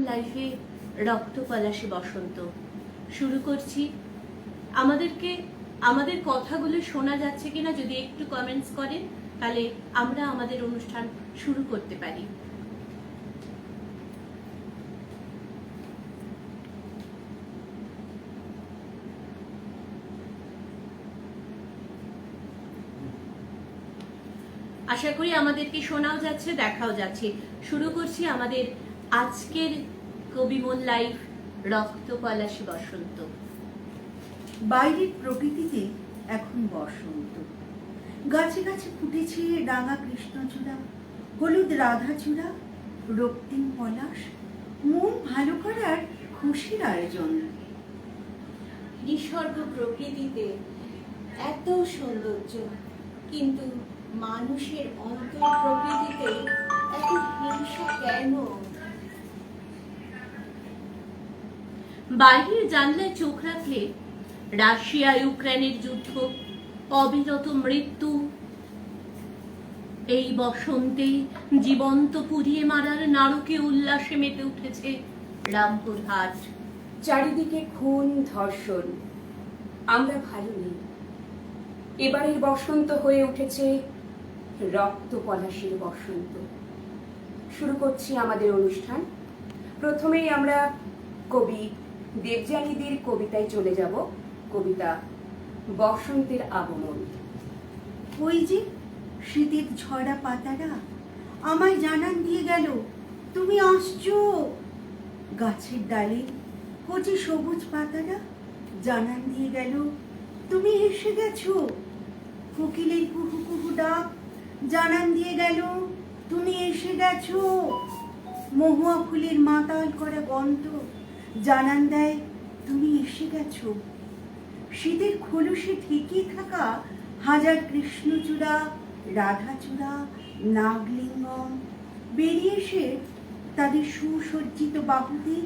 লাইফে রক্ত পলাশে বসন্ত শুরু করছি। আমাদের কথাগুলো শোনা যাচ্ছে কিনা যদি একটু কমেন্টস করেন, তাহলে আমরা আমাদের অনুষ্ঠান শুরু করতে পারি। আশা করি আমাদেরকে শোনাও যাচ্ছে, দেখাও যাচ্ছে। শুরু করছি আমাদের আজকের কবিমন লাইফ রক্ত পলাশে বসন্ত। বাইরের প্রকৃতিতে এখন বসন্ত, গাছে গাছে ফুটেছে রাঙা কৃষ্ণচূড়া, হলুদ রাধাচূড়া, রক্তিম পলাশ, মন ভালো করার খুশির আয়োজন। নিসর্গ প্রকৃতিতে এত সৌন্দর্য, কিন্তু মানুষের অন্তর প্রকৃতিতে এত হিংসা কেন? বাইরের জানলায় চোখ রাখলে রাশিয়া ইউক্রেনের যুদ্ধ, অবিরত মৃত্যু। এই বসন্তে জীবন্ত পুড়িয়ে মারার নারকে উল্লাসে মেতে উঠেছে রামপুরহাট। চারিদিকে খুন, ধর্ষণ। আমরা ভালো নেই। এবারের বসন্ত হয়ে উঠেছে রক্ত পলাশের বসন্ত। শুরু করছি আমাদের অনুষ্ঠান। প্রথমেই আমরা কবি দেবযানীদের কবিতায় চলে যাব। কবিতা বসন্তের আগমন। ওই যে শীতের ঝরা পাতারা আমায় জানান দিয়ে গেল তুমি আসছো। গাছের ডালে কচি সবুজ পাতারা জানান দিয়ে গেল তুমি এসে গেছো। কোকিলের কুহু কুহু ডাক জানান দিয়ে গেল তুমি এসে গেছো। মহুয়া ফুলের মাতাল করা গন্ধ জানান দেয় তুমি এসে গেছো। শীতের খোলসে ঠেকিয়ে থাকা হাজার কৃষ্ণচূড়া, রাধাচূড়া, নাগলিঙ্গম বেরিয়ে এসে তাদের সুসজ্জিত বাহুতে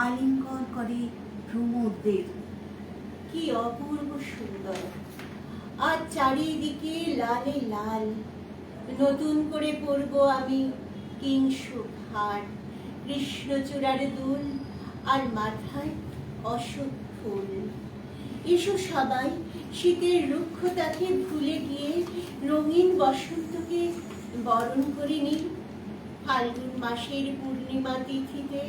আলিঙ্গন করে ভ্রমরদের। কি অপূর্ব সুন্দর! আর চারিদিকে লালে লাল। নতুন করে পরব আমি কিংশুক হার, কৃষ্ণচূড়ার দুল, আর মাথায় অশোক ফুল। এসো সবাই শীতের রুক্ষতাকে ভুলে গিয়ে রঙিন বসন্তকে বরণ করে নিন। ফাল্গুন মাসের পূর্ণিমা তিথিতে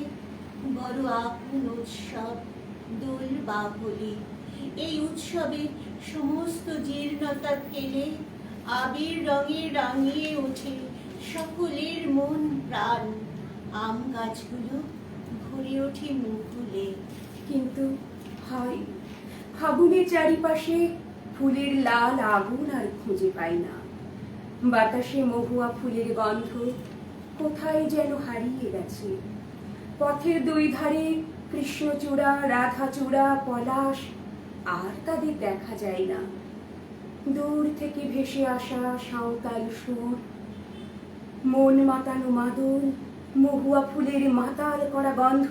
বড় আপন উৎসব দোল বা হোলি। এই উৎসবে সমস্ত জীর্ণতা ফেলে আবির রঙে রাঙিয়ে ওঠে সকলের মন প্রাণ। আম গাছগুলো ভরে ওঠে মুকুলে। কিন্তু হায়, ফাগুনের চারিপাশে ফুলের লাল আগুন আর খুঁজে পাই না। বাতাসে মহুয়া ফুলের গন্ধ কোথায় যেন হারিয়ে গেছে। পথের দুই ধারে কৃষ্ণচূড়া, রাধাচূড়া, পলাশ, আর তাদের দেখা যায় না। দূর থেকে ভেসে আসা সাঁওতাল সুর, মন মাতানো মাদল, মহুয়া ফুলের মাতাল করা গন্ধ,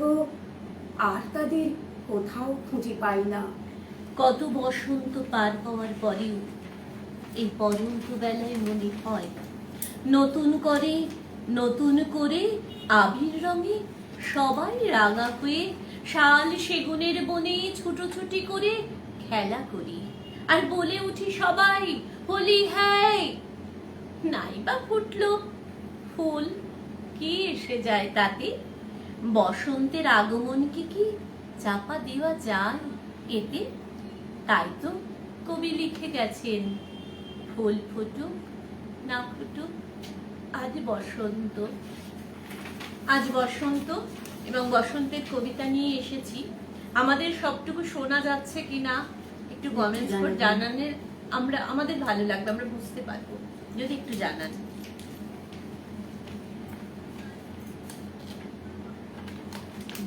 আর তাদের কোথাও খুঁজে পাই না। কত বসন্ত পার হওয়ার পরেও এই পরন্ত বেলায় মনে হয় নতুন করে আবির রঙে সবাই রাঙা হয়ে শাল সেগুনের বনে ছুটোছুটি করে খেলা করি, আর বলে উঠি সবাই হোলি হ্যায়। নাই বা ফুটলো ফুল, কি এসে যায় তাতে? বসন্তের আগমনকে কি চাপা দেওয়া যায় এতে? তাই তো কবি লিখে গেছেন, ফুল ফুটুক না ফুটুক আজ বসন্ত। আজ বসন্ত এবং বসন্তের কবিতা নিয়ে এসেছি। আমাদের সবটুকু শোনা যাচ্ছে কিনা একটু কমেন্টস করে জানালে আমাদের ভালো লাগবে, আমরা বুঝতে পারবো যদি একটু জানান।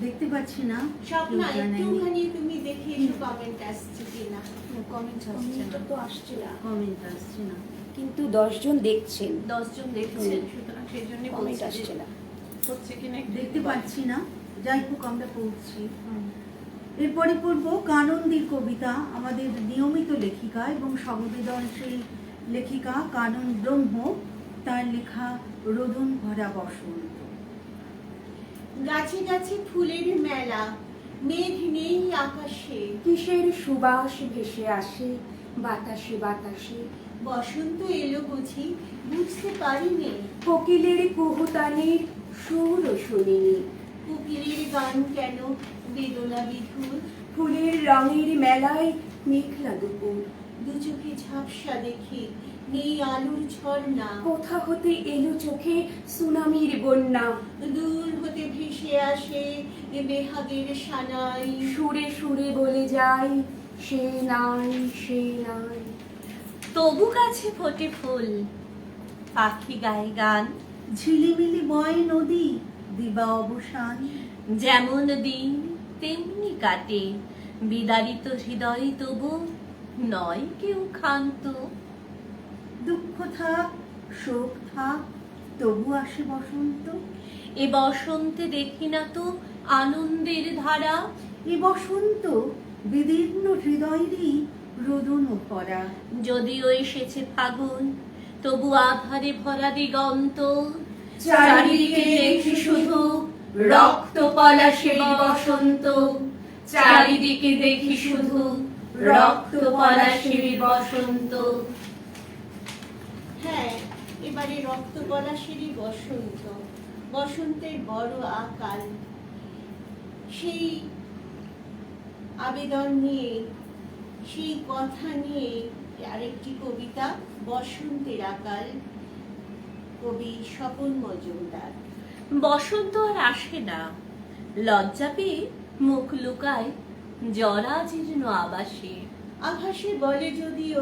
দেখতে পাচ্ছি না, স্বপ্না একটুখানি তুমি দেখে এসো কমেন্ট আসছে কিনা। কমেন্ট আসছে না, কিন্তু 10 জন দেখছেন, 10 জন দেখছেন, সুতরাং সেই জন্য কমেন্ট আসছে না। হচ্ছে কিনা দেখতে পাচ্ছি না। যাই হোক, আমরা পড়ছি। এরপরে পড়ব কানন্দির কবিতা। আমাদের নিয়মিত লেখিকা এবং সংবেদনশীল লেখিকা কানন ব্রহ্ম, তার লেখা রোদন ভরা বসন্ত। গাছে গাছে ফুলের মেলা, মেঘ নেই আকাশে। কিসের সুবাস ভেসে আসে বাতাসে বাতাসে। বসন্ত এলো বুঝি বুঝতে পারিনি। কোকিলের কুহুতানের সুরও শুনিনি। কোকিলের গান কেন বেদনা বিধুর। ফুলের রঙের মেলায় মেঘলা দুপুর। দু চোখে ঝাপসা দেখি নেই আলোর ঝর্ণা। কোথা হতে এলো চোখে সুনামির বন্যা। দূর হতে ভেসে আসে বেহাগের সানাই। সুরে সুরে বলে যায় সে নাই সে নাই। তবু গাছে ফোটে ফুল, পাখি গায়ে গান। ঝিলিমিলি বয় নদী, দিবা অবসান। যেমন দিন তেমনি কাটে, বিদারিত হৃদয় তবু নয় কেউ ক্ষান্ত। দুঃখ থাক, শোক থাক, তবু আসে বসন্ত। এ বসন্তে দেখি না তো আনন্দের ধারা। এ বসন্ত বিদীর্ণ হৃদয়েরই রোদন ভরা। যদিও এসেছে ফাগুন, তবু আধারে ভরা দিগন্ত। চারিদিকে দেখি শুধু রক্ত পলাশের বসন্ত। চারিদিকে দেখি শুধু রক্ত পলাশের বসন্ত। হ্যাঁ, এবারে রক্ত পলাশেরই বসন্ত, বসন্তের বড় আকাল। সেই আবেদন নিয়ে, সেই কথা নিয়ে আরেকটি কবিতা, বসন্তের আকাল, কবি স্বপন মজুমদার। বসন্ত আর আসে না, লজ্জা পেয়ে মুখ লুকায় জরাজীর্ণ আবাসে। আভাসে বলে যদিও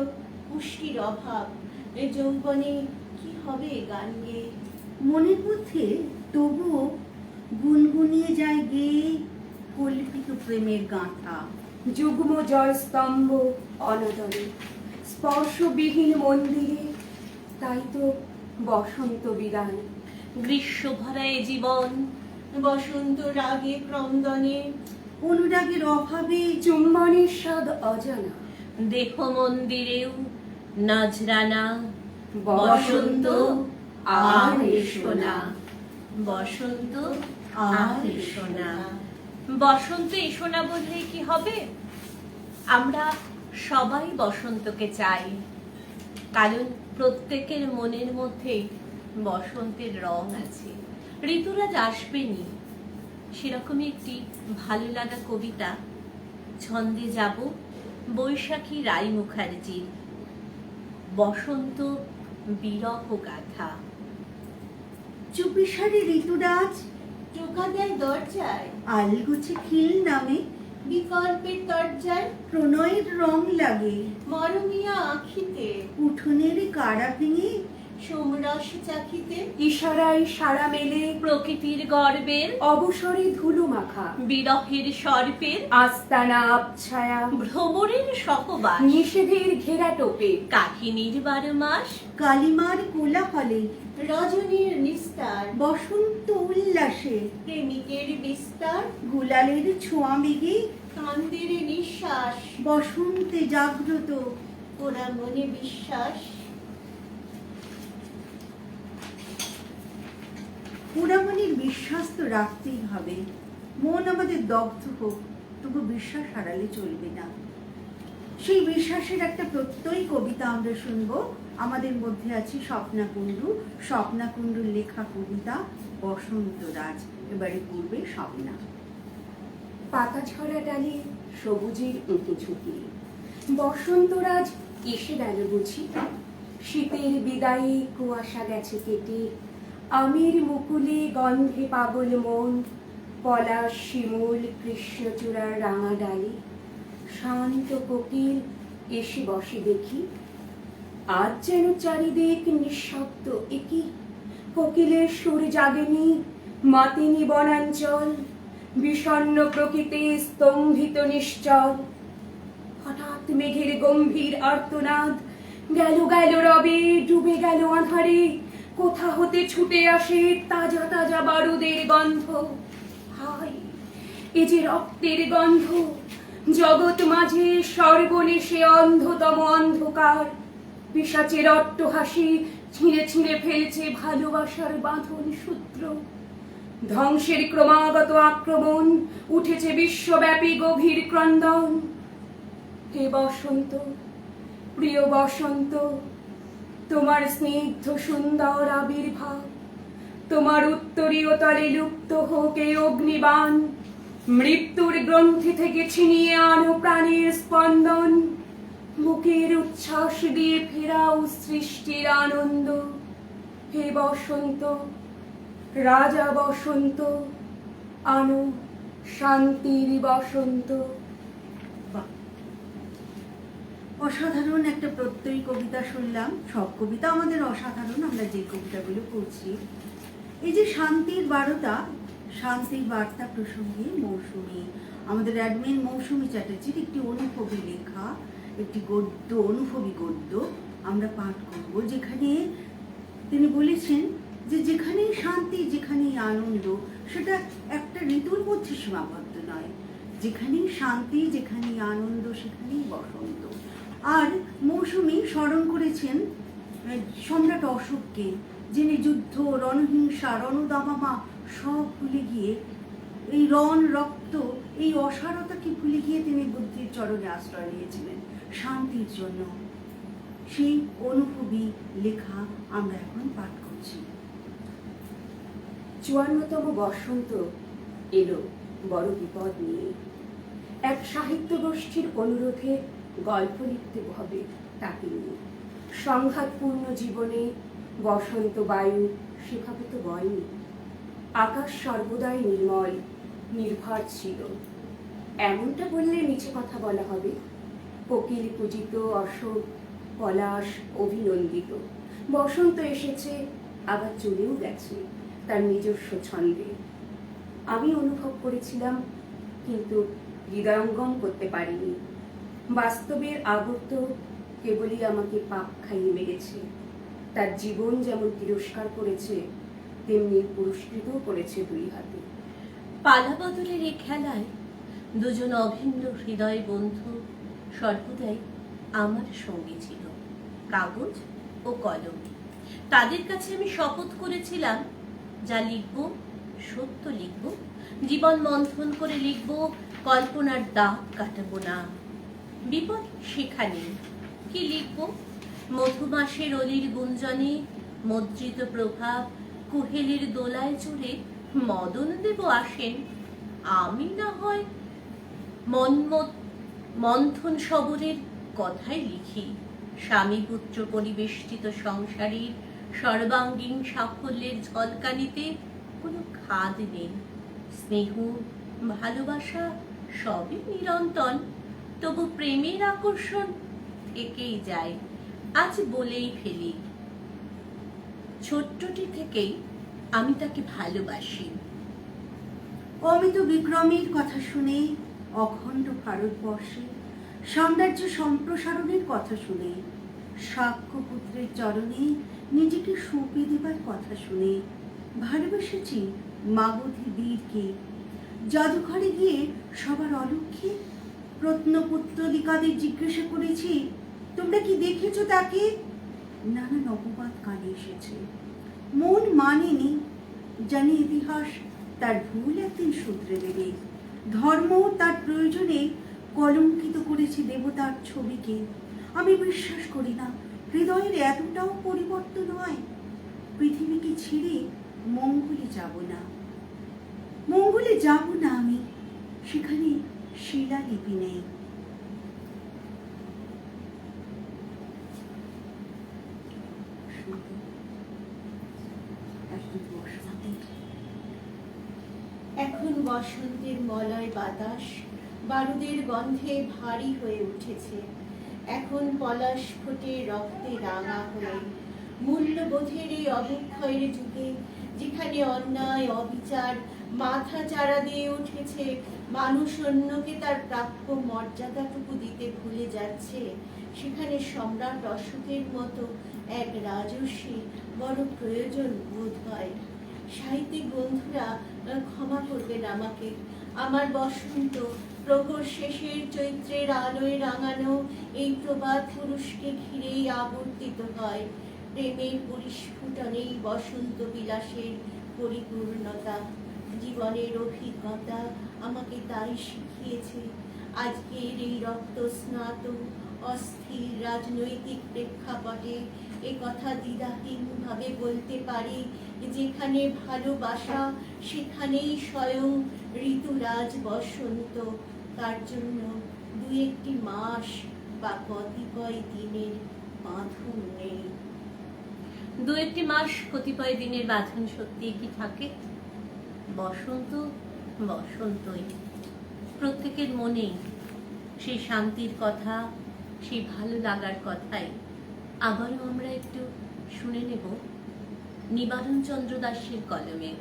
পুষ্টির অভাব, এ যৌবনে কি হবে গান গেয়ে। মনের মধ্যে তবুও গুনগুনিয়ে যায় গেয়ে কল্পিত প্রেমের গাঁথা। যুগ্ম জয় স্তম্ভ অনাদরে, স্পর্শবিহীন মন্দিরে। তাই তো বসন্ত বিদায়। গ্রীষ্ম ভরা এ জীবন, বসন্ত রাগে ক্রন্দনে। অনুরাগের অভাবে চুম্বনের স্বাদ অজানা। দেহ মন্দিরেও নজরানা। বসন্ত আর এসো না। বসন্ত আর এসো না। বসন্ত এসো না বললে কি হবে? আমরা সবাই বসন্তকে চাই, কারণ প্রত্যেকের মনের মধ্যে বসন্তের রং আছে। ঋতুরাজ আসবেনি, সেরকমই একটি ভালো লাগা কবিতা ছন্দে যাব বৈশাখী রায় মুখার্জির বসন্ত বিরহ গাথা। চুপিসারে ঋতুরাজ টোকা দেয় দরজায়, আলগুছে খিল নামে বিকল্পের দরজায়। প্রণয়ের রং লাগে মরমিয়া আখিতে, উঠোনের কারা ভেঙে সোমরস চাখিতে। ইশারায় সারা মেলে প্রকৃতির গর্বের, অবসরে ধুলো মাখা। বিরহের সর্পের, আস্তানা আবছায়া। ভ্রমরের সহবাস, নিষেধের ঘেরা টোপে। কাহিনীর 12 মাস। কালিমার কোলাহলে রজনীর নিস্তার, বসন্ত উল্লাসে প্রেমিকের বিস্তার। গুলালের ছোঁয়া মেঘে কান্দের নিঃশ্বাস, বসন্তে জাগ্রত ওরা মনে বিশ্বাস। পুরামনির বিশ্বাস তো রাখতেই হবে। মন আমাদের দগ্ধ হোক, তবু বিশ্বাস হারালে চলবে না। সেই বিশ্বাসের একটা প্রত্যয়ী কবিতা আমরা শুনবো। আমাদের মধ্যে আছে স্বপ্না কুণ্ডু, স্বপ্না কুণ্ডুর লেখা কবিতা বসন্ত রাজ। এবারে পূর্বে স্বপ্না। পাতা ছড়া ডালে সবুজের উঁকি ঝুঁকি। বসন্তরাজ এসে গেল বুঝি। শীতের বিদায়ে কুয়াশা গেছে কেটে। আমের মুকুলে গন্ধে পাগল মন। পলাশ শিমুল কৃষ্ণচূড়ার রাঙা ডালে। শান্ত কোকিল এসে বসে দেখি। আজ যেন চারিদিক নিঃশব্দ একই। কোকিলের সুর জাগেনি, মাতেনি বনাঞ্চল। বিষণ্ণ প্রকৃতি স্তম্ভিত নিশ্চল। হঠাৎ মেঘের গম্ভীর আর্তনাদ। গেল গেল রবে, ডুবে গেল আঁধারে। কোথা হতে ছুটে আসে তাজা তাজা বারুদের গন্ধ। হায়, এ যে রক্তের গন্ধ। জগৎ মাঝে সর্বনেশে অন্ধতম অন্ধকার। পিশাচের অট্টহাসি ছিঁড়ে ছিঁড়ে ফেলছে ভালোবাসার বাঁধন সূত্র। ধ্বংসের ক্রমাগত আক্রমণ, উঠেছে বিশ্বব্যাপী গভীর ক্রন্দন। হে বসন্ত, প্রিয় বসন্ত, তোমার স্নিগ্ধ সুন্দর আবির্ভাব, তোমার উত্তরীয় তলে লুপ্ত হোক এই অগ্নিবাণ, মৃত্যুর গ্রন্থি থেকে ছিনিয়ে আনো প্রাণের স্পন্দন, বুকের উচ্ছ্বাস দিয়ে ফেরাও সৃষ্টির আনন্দ। হে বসন্ত, রাজা বসন্ত, আনো শান্তির বসন্ত। বাহ! অসাধারণ একটা প্রত্যয়ী কবিতা শুনলাম। সব কবিতা আমাদের অসাধারণ, আমরা যে কবিতাগুলো পড়ছি। এই যে শান্তির বার্তা, শান্তির বার্তা প্রসঙ্গে মৌসুমী, আমাদের অ্যাডমিন মৌসুমী চ্যাটার্জির একটি অনুভবী লেখা, একটি গদ্য, অনুভবী গদ্য আমরা পাঠ করব, যেখানে তিনি বলেছেন যে যেখানেই শান্তি, যেখানেই আনন্দ, সেটা একটা ঋতুর মধ্যে সীমাবদ্ধ নয়। যেখানেই শান্তি, যেখানেই আনন্দ, সেখানেই বসন্ত। আর মৌসুমী স্মরণ করেছেন সম্রাট অশোককে, যিনি যুদ্ধ, রণহিংসা, রণদামামা সব ভুলে গিয়ে, এই রণ রক্ত, এই অসারতাকে ভুলে গিয়ে তিনি বুদ্ধির চরণে আশ্রয় নিয়েছিলেন শান্তির জন্য। সেই অনুভবী লেখা আমরা এখন পাঠ করছি। ৫৪তম বসন্ত এলো বড় বিপদ নিয়ে। এক সাহিত্য গোষ্ঠীর অনুরোধে গল্প লিখতে হবে তাকে নিয়ে। সংঘাতপূর্ণ জীবনে বসন্ত বায়ু সেভাবে তো বয়নি। আকাশ সর্বদাই নির্মল, নির্ভর ছিল। এমনটা বললে মিছে কথা বলা হবে। কোকিল পূজিত, অশোক পলাশ অভিনন্দিত। বসন্ত এসেছে, আবার চলেও গেছে তার নিজস্ব ছন্দে। আমি অনুভব করেছিলাম, কিন্তু হৃদয়ঙ্গম করতে পারিনি। বাস্তবের আবর্ত কেবলই আমাকে পাক খাইয়ে মেরেছে। তার জীবন যেমন তিরস্কার করেছে, তেমনি পুরস্কৃতও করেছে দুই হাতে। পালা বদলের এই খেলায় দুজন অভিন্ন হৃদয় বন্ধু সর্বদাই আমার সঙ্গী ছিল, কাগজ ও কলম। তাদের কাছে আমি শপথ করেছিলাম, যা লিখব সত্য লিখব, জীবন মন্থন করে লিখব, কল্পনার দাগ কাটাবো না। বিপদ সেখানে, কি লিখব? মধুমাসের অলির গুঞ্জনে মুদ্রিত প্রভাব, কুহেলির দোলায় চড়ে মদন দেব আসেন। আমি না হয় মন্থন সবরের কথাই লিখি। স্বামী পুত্র পরিবেষ্টিত সংসারের সর্বাঙ্গীন সাফল্যের ঝলকানিতে কোনো খাদ নেই। স্নেহ, ভালোবাসা সবই নিরন্তন, তবু প্রেমের আকর্ষণ থেকেই যায়। আজ বলেই ফেলি, ছোট্টটি থেকেই আমি তাকে ভালোবাসি। অমিত বিক্রমের কথা শুনে, অখণ্ড ভারতবর্ষে সাম্রাজ্য সম্প্রসারণের কথা শুনে, সাক্ষ্যপুত্রের চরণে নিজেকে সঁপে দেবার কথা শুনে ভালোবেসেছি মাগধী বীরকে। জাদুঘরে গিয়ে সবার অলক্ষ্যে প্রত্নপুত্তলিকাদের জিজ্ঞাসা করেছি, তোমরা কি দেখেছো তাকে? নানান অপবাদ কানে এসেছে। মন মানেনি, জানি ইতিহাস তার ভুল একদিন শুধরে দেবে। ধর্ম তার প্রয়োজনে কলঙ্কিত করেছে দেবতার ছবিকে। আমি বিশ্বাস করি না হৃদয়ের এতটাও পরিবর্তন হয়। পৃথিবীকে ছেড়ে মঙ্গলে যাব না, মঙ্গলে যাব না আমি, সেখানে শিলালিপি নেই। এখন বসন্তের মলয় বাতাস বারুদের গন্ধে ভারী হয়ে উঠেছে। এখন পলাশ ফোটে রক্তে রাঙা হয়ে। মূল্যবোধের এই অবক্ষয়ের যুগে, যেখানে অন্যায় অবিচার মাথা চাড়া দিয়ে উঠেছে, মানুষ অন্যকে তার প্রাপ্য মর্যাদাটুকু দিতে ভুলে যাচ্ছে, সেখানে সম্রাট অশোকের মতো এক রাজর্ষি বড় প্রয়োজন বোধ হয়। সাহিত্যিক বন্ধুরা ক্ষমা করবেন আমাকে। আমার বসন্ত প্রহর শেষের চৈত্রের আলোয় রাঙানো এই প্রবাদ পুরুষকে ঘিরেই আবর্তিত হয়। প্রেমের পরিস্ফুটনেই বসন্ত বিলাসের পরিপূর্ণতা। জীবনের অভিজ্ঞতা আমাকে তাই শিখিয়েছে। আজকের এই রক্তস্নাত অস্থির রাজনৈতিক প্রেক্ষাপটে এ কথা দ্বিধাহীনভাবে বলতে পারি, যেখানে ভালোবাসা সেখানেই স্বয়ং ঋতুরাজ বসন্ত। তার জন্য দু একটি মাস বা কতিপয় দিনের বাঁধন নেই। দু একটি মাস কতিপয় দিনের বাঁধন সত্যি কি থাকে? বসন্ত বসন্তই, প্রত্যেকের মনেই সেই শান্তির কথা, সেই ভালো লাগার কথাই আবারও আমরা একটু শুনে নেব নিবারণ চন্দ্র দাসের কলমে।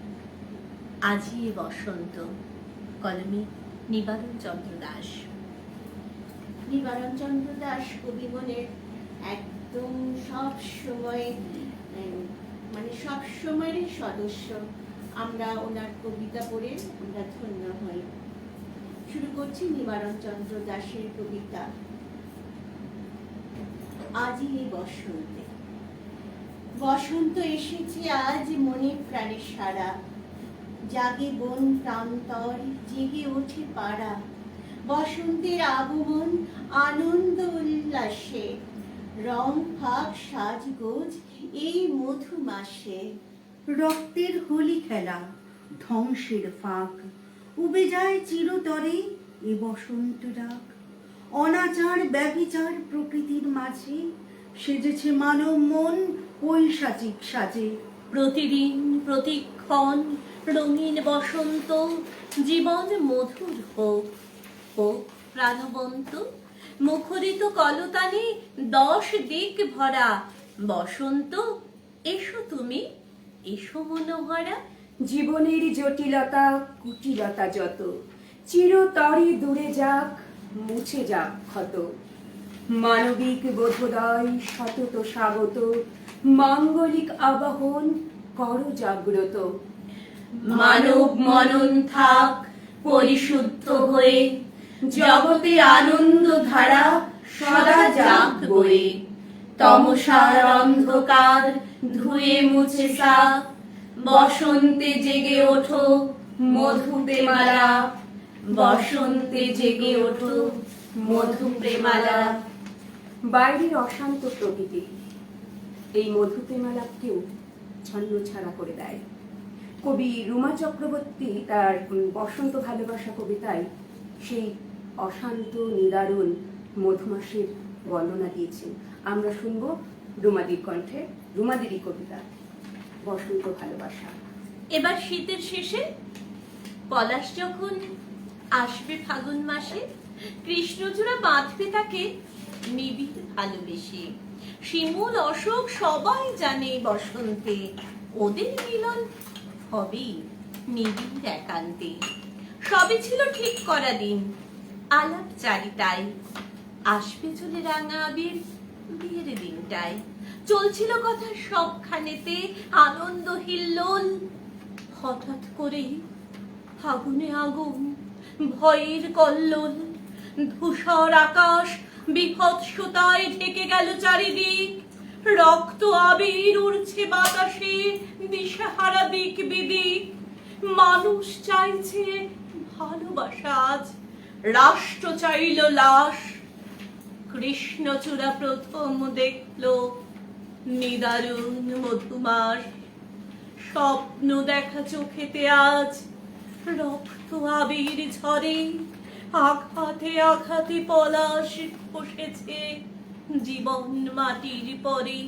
আজি এ বসন্ত, কলমে নিবারণ চন্দ্র দাস। নিবারণ চন্দ্র দাস কবিগণের একদম সব সময় মানে সব সময়ের সদস্য। আমরা ওনার কবিতা পড়ে আমরা ধন্য হই। শুরু করছি নিবারণ চন্দ্র দাসের কবিতা আজি এই বসন্তে। বসন্ত এসেছে আজ মনে প্রাণে সারা, জাগে বন প্রান্তর, জেগে ওঠে পাড়া। বসন্তের আগমন আনন্দ উল্লাসে, রং ফাঁক সাজগোজ এই মধু মাসে। রক্তের হোলি খেলা, ধ্বংসের ফাঁক, উবে যায় চিরতরে এ বসন্ত ডাক। অনাচার ব্যভিচার প্রকৃতির মাঝে, সেজেছে মানব মন পৈশাচিক সাজে। প্রতিদিন প্রতিক্ষণ রঙিন বসন্ত, জীবন মধুর হোক, হোক প্রাণবন্ত। মুখরিত কলতানে 10 দিক ভরা, বসন্ত এসো তুমি, এসো মনোহরা। জীবনের জটিলতা কুটিলতা যত, চিরতরে দূরে যাক, মুছে যাক ক্ষত। মানবিক বোধোদয় সতত স্বাগত, মাঙ্গলিক আবাহন কর জাগ্রত। মানব মনন থাক পরিশুদ্ধ হয়ে, জগতে আনন্দ ধারা সদা যাক বয়ে। তমসার অন্ধকার ধুয়ে মুছে সাফ, বসন্তে জেগে ওঠো মধু প্রেমালা। বসন্তে জেগে ওঠো মধু প্রেমালা। বাইরের অশান্ত প্রকৃতি এই মধু প্রেমালাপকেও ছন্ন ছাড়া করে দেয়। কবি রুমা চক্রবর্তী তার বসন্ত ভালোবাসা কবিতায় সেই অশান্ত নিদারুণ মধুমাসের বর্ণনা দিয়েছেন। আমরা শুনবো রুমাদির কণ্ঠে রুমাদিরই কবিতা বসন্ত ভালোবাসা। এবার শীতের শেষে পলাশ যখন আসবে ফাগুন মাসে, কৃষ্ণচূড়া বাঁধবে তাকে নিবিড় ভালোবেসে। শিমুল অশোক সবাই জানে বসন্তে, ওদের মিলন হবেই নিবিড় একান্তে। সবে ছিল ঠিক করা দিন, আলাপ চারিতায়, আসবে চলে রাঙা আবির বিয়ের দিনটায়। চলছিল কথা সবখানেতে আনন্দ হিল্লোল, হঠাৎ করেই ফাগুনে আগুন ভয়ের কল্লোল। ধূসর আকাশ বিভৎসতায় ঢেকে গেল চারিদিক, রক্ত আবির উড়ছে বাতাসে দিশাহারা দিক বিদিক। মানুষ চাইছে ভালোবাসা আজ, রাষ্ট্র চাইল লাশ। কৃষ্ণচূড়া প্রথম দেখলো নিদারুণ মধুমাস। স্বপ্ন দেখা চোখেতে আজ রক্ত আবির ঝরে, আঘাতে আঘাতে পলাশ খসেছে জীবন মাটির পরে।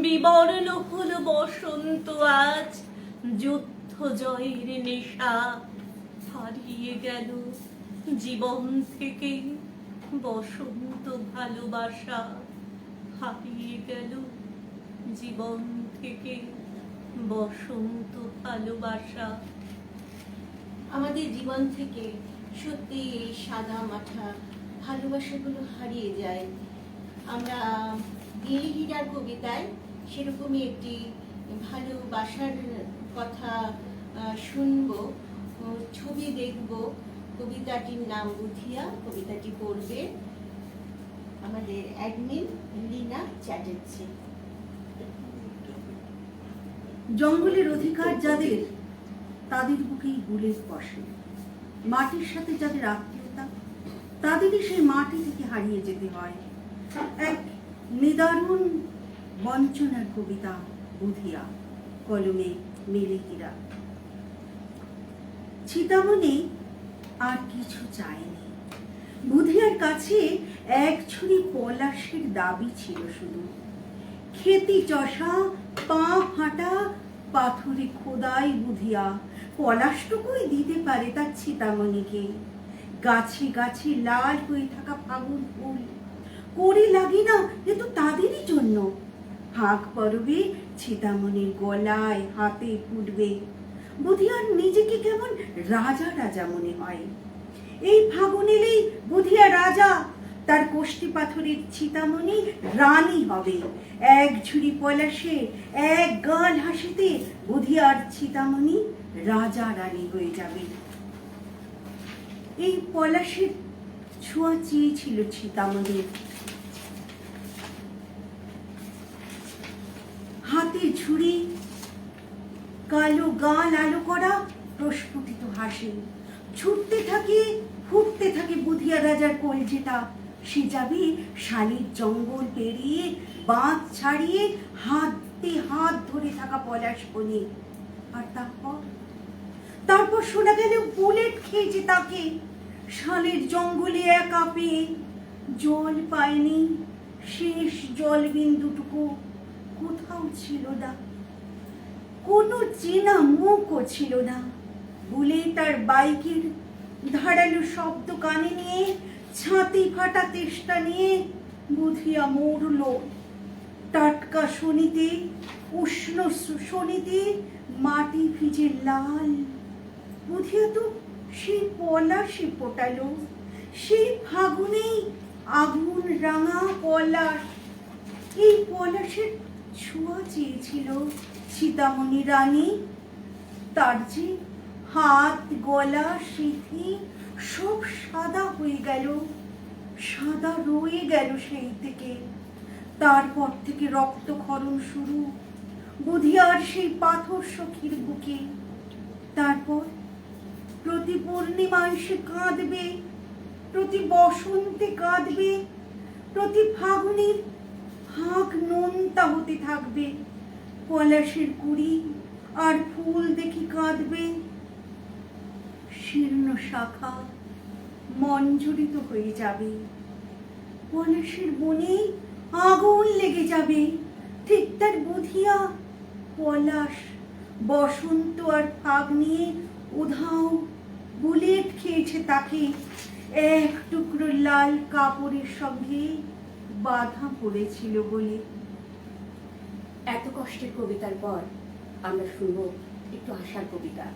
বিবর্ণ হলো বসন্ত আজ, যুদ্ধ জয়ের নেশা। হারিয়ে গেল জীবন থেকে বসন্ত ভালোবাসা, হারিয়ে গেল জীবন থেকে বসন্ত ভালোবাসা। আমাদের জীবন থেকে সত্যি এই সাদা মাঠা ভালোবাসাগুলো হারিয়ে যায়। আমরা গিরিহীরার কবিতায় সেরকমই একটি ভালোবাসার কথা শুনবো, ছবি দেখব। কবিতাটির নাম বুধিয়া। কবিতাটি পড়বে আমাদের অ্যাডমিন লীনা চ্যাটার্জি। জঙ্গলের অধিকার যাদের, তাদের বুকেই বুলেট বসে। মাটির সাথে যাদের আত্মীয়তা, তাদেরই সেই মাটি থেকে হারিয়ে যেতে হয়। এক নিদারুণ বঞ্চনার কবিতা বুধিয়া, কলমে মেলিকিরা। চিতামণি আর কিছু চায়নি। বুধিয়ার কাছে এক ছুরি পলাশের দাবি ছিল শুধু। খেতি চষা, পা ফাটা, পাথরে খোদাই বুধিয়া পলাশটুকুই দিতে পারে তার চিতামণিকে। গাছে গাছে লাল হয়ে থাকা ফাগুন ফুল করে লাগি না, এ তো তাদেরই জন্য। ফাঁক পরবে চিতামণির গলায় হাতে ফুটবে। বুধিয়ার নিজেকে কেমন রাজা রাজা মনে হয়। এই ফাগুন এলেই বুধিয়া রাজা, তার কোষ্ঠী পাথরের চিতামণি রানী হবে। এক ঝুড়ি পলাশে, এক গাল হাসিতে বুধিয়ার চিতামণি রাজা রানী হয়ে যাবে। এই পলাশের ছোঁয়া চেয়েছিল চিতামণির। হাতে ঝুড়ি, কালো গাল আলো করা প্রস্ফুটিত হাসি। ছুটতে থাকে, ফুটতে থাকে বুধিয়া রাজার কলজেটা। সে যাবে শালির জঙ্গল পেরিয়ে, বাঁধ ছাড়িয়ে, হাতে হাত ধরে থাকা পলাশ বনে। আর তারপর শোনা গেল বুলেট খেয়েছে তাকে। শালের জঙ্গলে একা পেয়ে জল পায়নি, শেষ জল বিন্দুটুকু কোথাও ছিল না। কোনো চেনা মুখও ছিল না। বুলেট আর বাইকের ধারালো শব্দ কানে নিয়ে, ছাতি ফাটা তেষ্টা নিয়ে বুধিয়া মরল। টাটকা শনিতে, উষ্ণ শনিতে মাটি ভিজে লাল। বুধিয়া তো সেই পলাশে ফোটালো, সেই ফাগুনেই আগুন রাঙা পলাশ। এই পলাশের ছোঁয়া চেয়েছিল চিতামণি রানী। তার যে হাত, গলা, সিথি সব সাদা হয়ে গেল, সাদা রয়ে গেল সেই থেকে। তারপর থেকে রক্তক্ষরণ শুরু বুধিয়ার সেই পাথর সখীর বুকে। তারপর প্রতি পূর্ণিমায় সে কাঁদবে, প্রতি বসন্তে কাঁদবে, প্রতি ফাগুনের ফাঁক নোনতা হতে থাকবে। পলাশের কুড়ি আর ফুল দেখি কাঁদবে। শীর্ণ শাখা মঞ্জরিত হয়ে যাবে। পলাশের বনে আগুন লেগে যাবে। ঠিক তার বুধিয়া পলাশ, বসন্ত আর ফাগ নিয়ে উধাও বুলেট খেয়েছে তাকে। এক টুকরো লাল কাপড়ের সঙ্গে বাধা পড়েছিল বলে। এত কষ্টের কবিতার পর আমরা শুনবো একটু আশার কবিতা।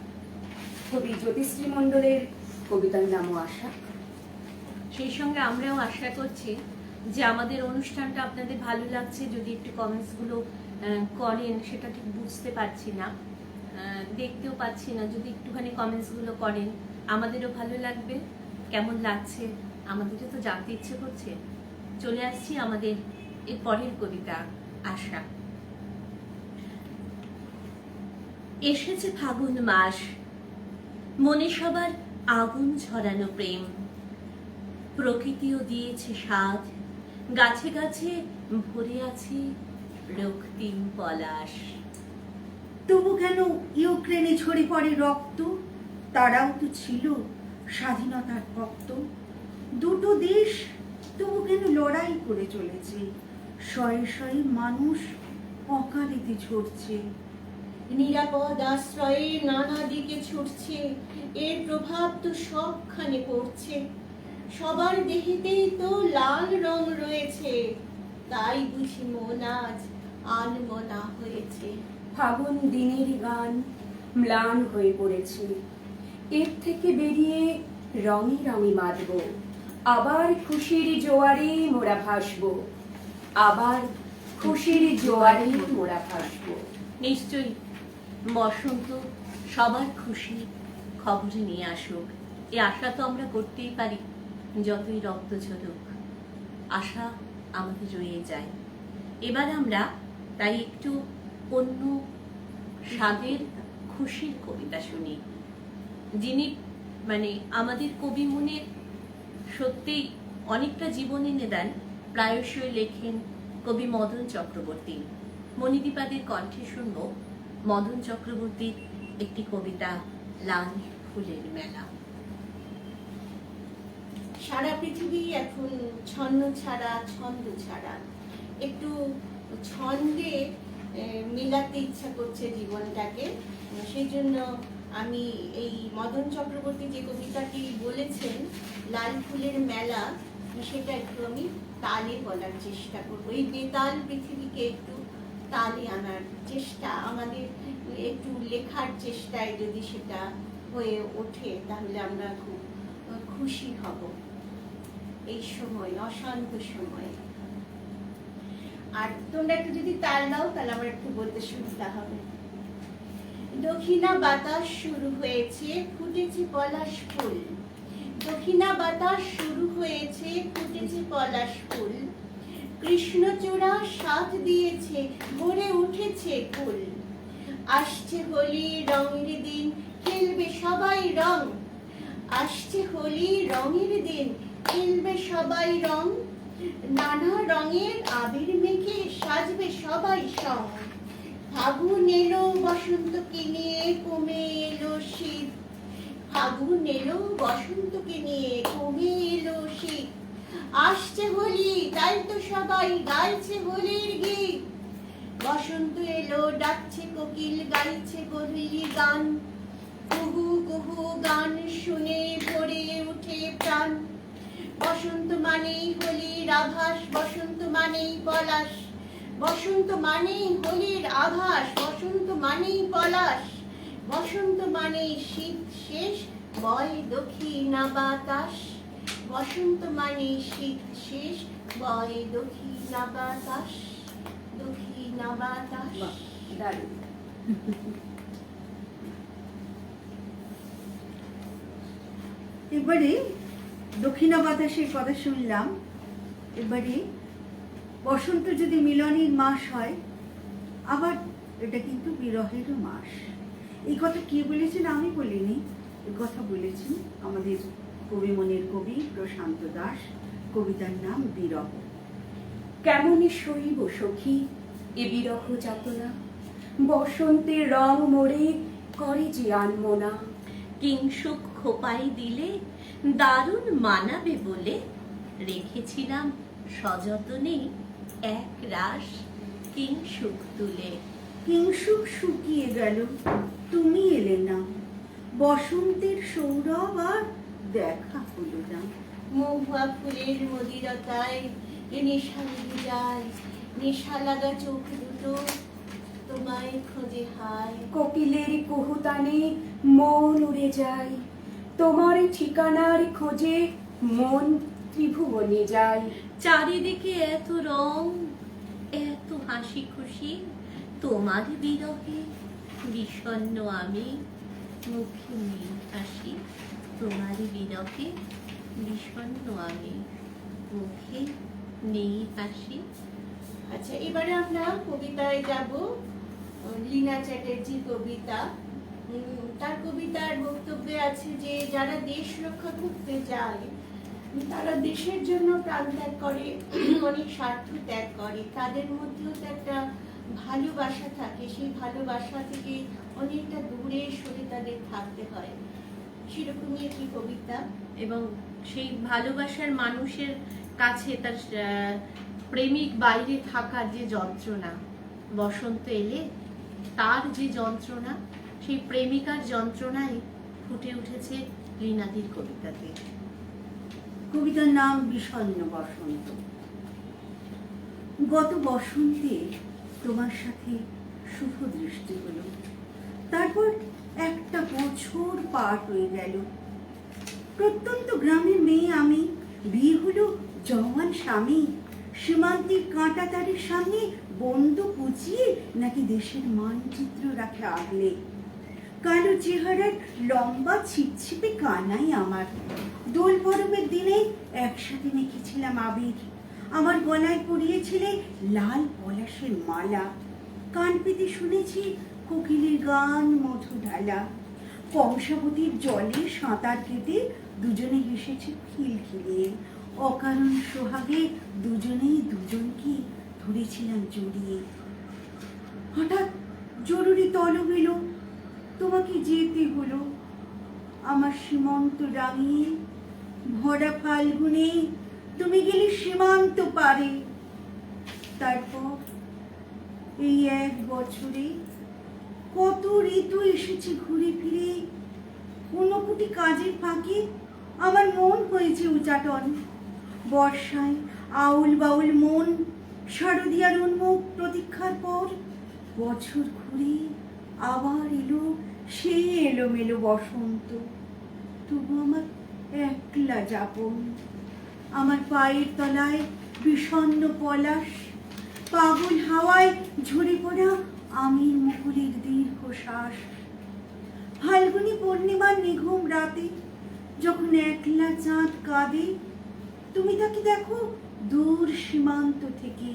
কবি জ্যোতিশ্রী মণ্ডলের কবিতার নামও আশা। সেই সঙ্গে আমরাও আশা করছি যে আমাদের অনুষ্ঠানটা আপনাদের ভালো লাগছে। যদি একটু কমেন্টসগুলো করেন, সেটা ঠিক বুঝতে পারছি না, দেখতেও পাচ্ছি না। যদি একটুখানি কমেন্টসগুলো করেন আমাদেরও ভালো লাগবে। কেমন লাগছে আমাদেরও তো জানতে ইচ্ছে করছে। চলে আসছি আমাদের এর পরের কবিতা আশা। এসেছে ফাগুন মাস, মনে সবার আগুন ছড়ানো প্রেম। প্রকৃতিও দিয়েছে স্বাদ, গাছে গাছে ভরে আছে রক্তিম পলাশ। তবু কেন ইউক্রেনে ঝরে পড়ে রক্ত? তারাও তো ছিল স্বাধীনতার ভক্ত। দুটো দেশ তবু কেন লড়াই করে চলেছে? শয়ে শয়ে মানুষ অকালেতে ঝরছে। নিরাপদ আশ্রয়ে নানা দিকে ছুটছে, এর প্রভাব তো সবখানে পড়ছে। সবার দেহেতেই তো লাল রং রয়েছে, তাই বুঝি মন আজ আনমনা হয়েছে। ফাগুন দিনের গান ম্লান হয়ে পড়েছে, এর থেকে বেরিয়ে রঙে রঙে বাঁধব। আবার খুশির জোয়ারে মোরা ভাসবো, আবার খুশির জোয়ারে মোরা ভাসবো। নিশ্চয়ই বসন্ত সবার খুশি খবরে নিয়ে আসুক, এ আশা তো আমরা করতেই পারি। যতই রক্ত ঝরুক, আশা আমাদের রয়ে যায়। এবার আমরা তাই একটু অন্য স্বাদের খুশির কবিতা শুনি, যিনি মানে আমাদের কবি মনের সত্যি অনেকটা জীবন এনে দেন। প্রায়শই লেখেন কবি মদন চক্রবর্তী। মণিদীপাদের কণ্ঠে শুনব মদন চক্রবর্তীর একটি কবিতা, লাল ফুলের মেলা। সারা পৃথিবী এখন ছন্ন ছাড়া, ছন্দ ছাড়া। একটু ছন্দে মেলাতে ইচ্ছা করছে জীবনটাকে। সেই জন্য আমি এই মদন চক্রবর্তী যে কবিতাটি বলেছেন, লাল ফুলের মেলা, সেটা একটু আমি তালে বলার চেষ্টা করব। এই বেতাল পৃথিবীকে একটু তালে আনার চেষ্টা, আমাদের একটু লেখার চেষ্টায় যদি সেটা হয়ে ওঠে তাহলে আমরা খুব খুশি হব এই সময়, অশান্ত সময়। আর তোমরা একটু যদি তাল দাও তাহলে আমার একটু বলতে সুবিধা হবে। দক্ষিণা বাতাস শুরু হয়েছে, ফুটেছে পলাশ ফুল। দক্ষিণা বাতাস শুরু হয়েছে, ফুটেছে পলাশ ফুল। কৃষ্ণচূড়া সাথ দিয়েছে, ভরে উঠেছে ফুল। আসছে হোলি, রঙের দিন, খেলবে সবাই রং। আসছে হোলি, রঙের দিন, খেলবে সবাই রং। নানা রঙের আবির মেখে সাজবে সবাই সং। ফাগুন এলো বসন্তকে নিয়ে, কমে এলো শীত। ফাগুন এলো বসন্তকে নিয়ে, কমে এলো শীত। আসছে হোলি, তাই তো সবাই গাইছে হোলির গীত। বসন্ত এলো, ডাকছে কোকিল, গাইছে কোকিল গান। কুহু কুহু গান শুনে ভরে উঠে প্রাণ। বসন্ত মানেই হোলির আভাস, বসন্ত মানেই পলাশ। বসন্ত মানেই হোলির আভাস, বসন্ত মানেই পলাশ। বসন্ত মানেই শীত শেষ, বয় দক্ষিণা বাতাস। বসন্ত মানেই শীত শেষ, বয় দক্ষিণা বাতাস। দক্ষিণা বাতাস। দারুণ। এবারে দক্ষিণা বাতাসের কথা শুনলাম। এবারে বসন্ত যদি মিলনের মাস হয়, আবার এটা কিন্তু বিরহেরও মাস। এই কথা কে বলেছেন? আমি বলিনি, এই কথা বলেছেন আমাদের কবি মনের কবি প্রশান্ত দাস। কবিতার নাম বিরহ। কেমনই সইব সখী এ বিরহ যাতনা, বসন্তের রং মোড়ে করে যে আনমনা। কিংসুক খোপাই দিলে দারুণ মানাবে বলে, রেখেছিলাম সযতনে এক রাস কিংসুক তুলে। কিংসুক শুকিয়ে গেল, তুমি এলে না। বসন্তের সৌরভ আর দেখা হলো না। মহুয়া ফুলের মদিরতায় এ নেশা লেগে যায়। নেশা লাগা চোখ দুটো তোমায় খোঁজে হায়। কোকিলের কুহুতানে মন উড়ে যায়, তোমার ঠিকানার খোঁজে মন ত্রিভুবনে যায়। চারিদিকে এত রং, এত হাসি খুশি, তোমার বিরহে বিষণ্ণ আমি। মুখে নেই হাসি, তোমার বিরহে বিষণ্ণ আমি। মুখে নেই হাসি। আচ্ছা, এবারে আমরা কবিতায় যাব। লীনা চ্যাটার্জির কবিতা। তার কবিতার বক্তব্যে আছে যে যারা দেশ রক্ষা করতে যায়, তারা দেশের জন্য প্রাণ ত্যাগ করে, অনেক স্বার্থ ত্যাগ করে। তাদের মধ্যেও তো একটা ভালোবাসা থাকে, সেই ভালোবাসা থেকে অনেকটা দূরে সরে তাদের থাকতে হয়। সেরকমই একটি কবিতা। এবং সেই ভালোবাসার মানুষের কাছে তার প্রেমিক বাইরে থাকার যে যন্ত্রণা, বসন্ত এলে তার যে যন্ত্রণা, সেই প্রেমিকার যন্ত্রণাই ফুটে উঠেছে লীনাদির কবিতাতে। কবিতার নাম বিষণ্ণ বসন্ত। গত বসন্তে তোমার সাথে শুভ দৃষ্টি হলো, তারপর একটা বছর পার হয়ে গেল। প্রত্যন্ত গ্রামের মেয়ে আমি, বিয়ে হলো জওয়ান স্বামী। সীমান্তের কাঁটা তারের সামনে বন্দুক উঁচিয়ে নাকি দেশের মানচিত্র রাখে আগলে। কালো চেহারার লম্বা ছিপছিপে কানাই আমার। দোল পরবের দিনে একসাথে মেখেছিলাম আবির। আমার গলায় পরিয়েছিলে লাল পলাশের মালা। কান পেতে শুনেছি কোকিলের গান মধু ঢালা, কংসাবতীর জলে সাঁতার কেটে দুজনে হেসেছে খিলখিলিয়ে, অকারণ সোহাগে দুজনেই দুজনকে ধরেছিলাম জড়িয়ে। হঠাৎ জরুরি তলব এলো, তোমাকে যেতে হলো আমার সীমন্ত রাঙিয়ে, ভরা ফাল্গুনে তুমি গেলে সীমান্ত পারে। তারপর এই 1 বছরে কত ঋতু এসেছে ঘুরে ফিরে, কোটি কাজের ফাঁকে আমার মন হয়েছে উচাটন। বর্ষায় আউল বাউল মন শারদিয়ার উন্মুখ প্রতীক্ষার পর বছর ঘুরে আবার এলো সেই এলোমেলো বসন্ত। তবু আমার একলা যাপন, আমার পায়ের তলায় বিষণ্ণ পলাশ, পাগল হাওয়ায় ঝরে পড়া আমির মুকুলের দীর্ঘশ্বাস। ফাল্গুনী পূর্ণিমার নিঘুম রাতে যখন একলা চাঁদ কাঁদে, তুমি তাকে দেখো দূর সীমান্ত থেকে,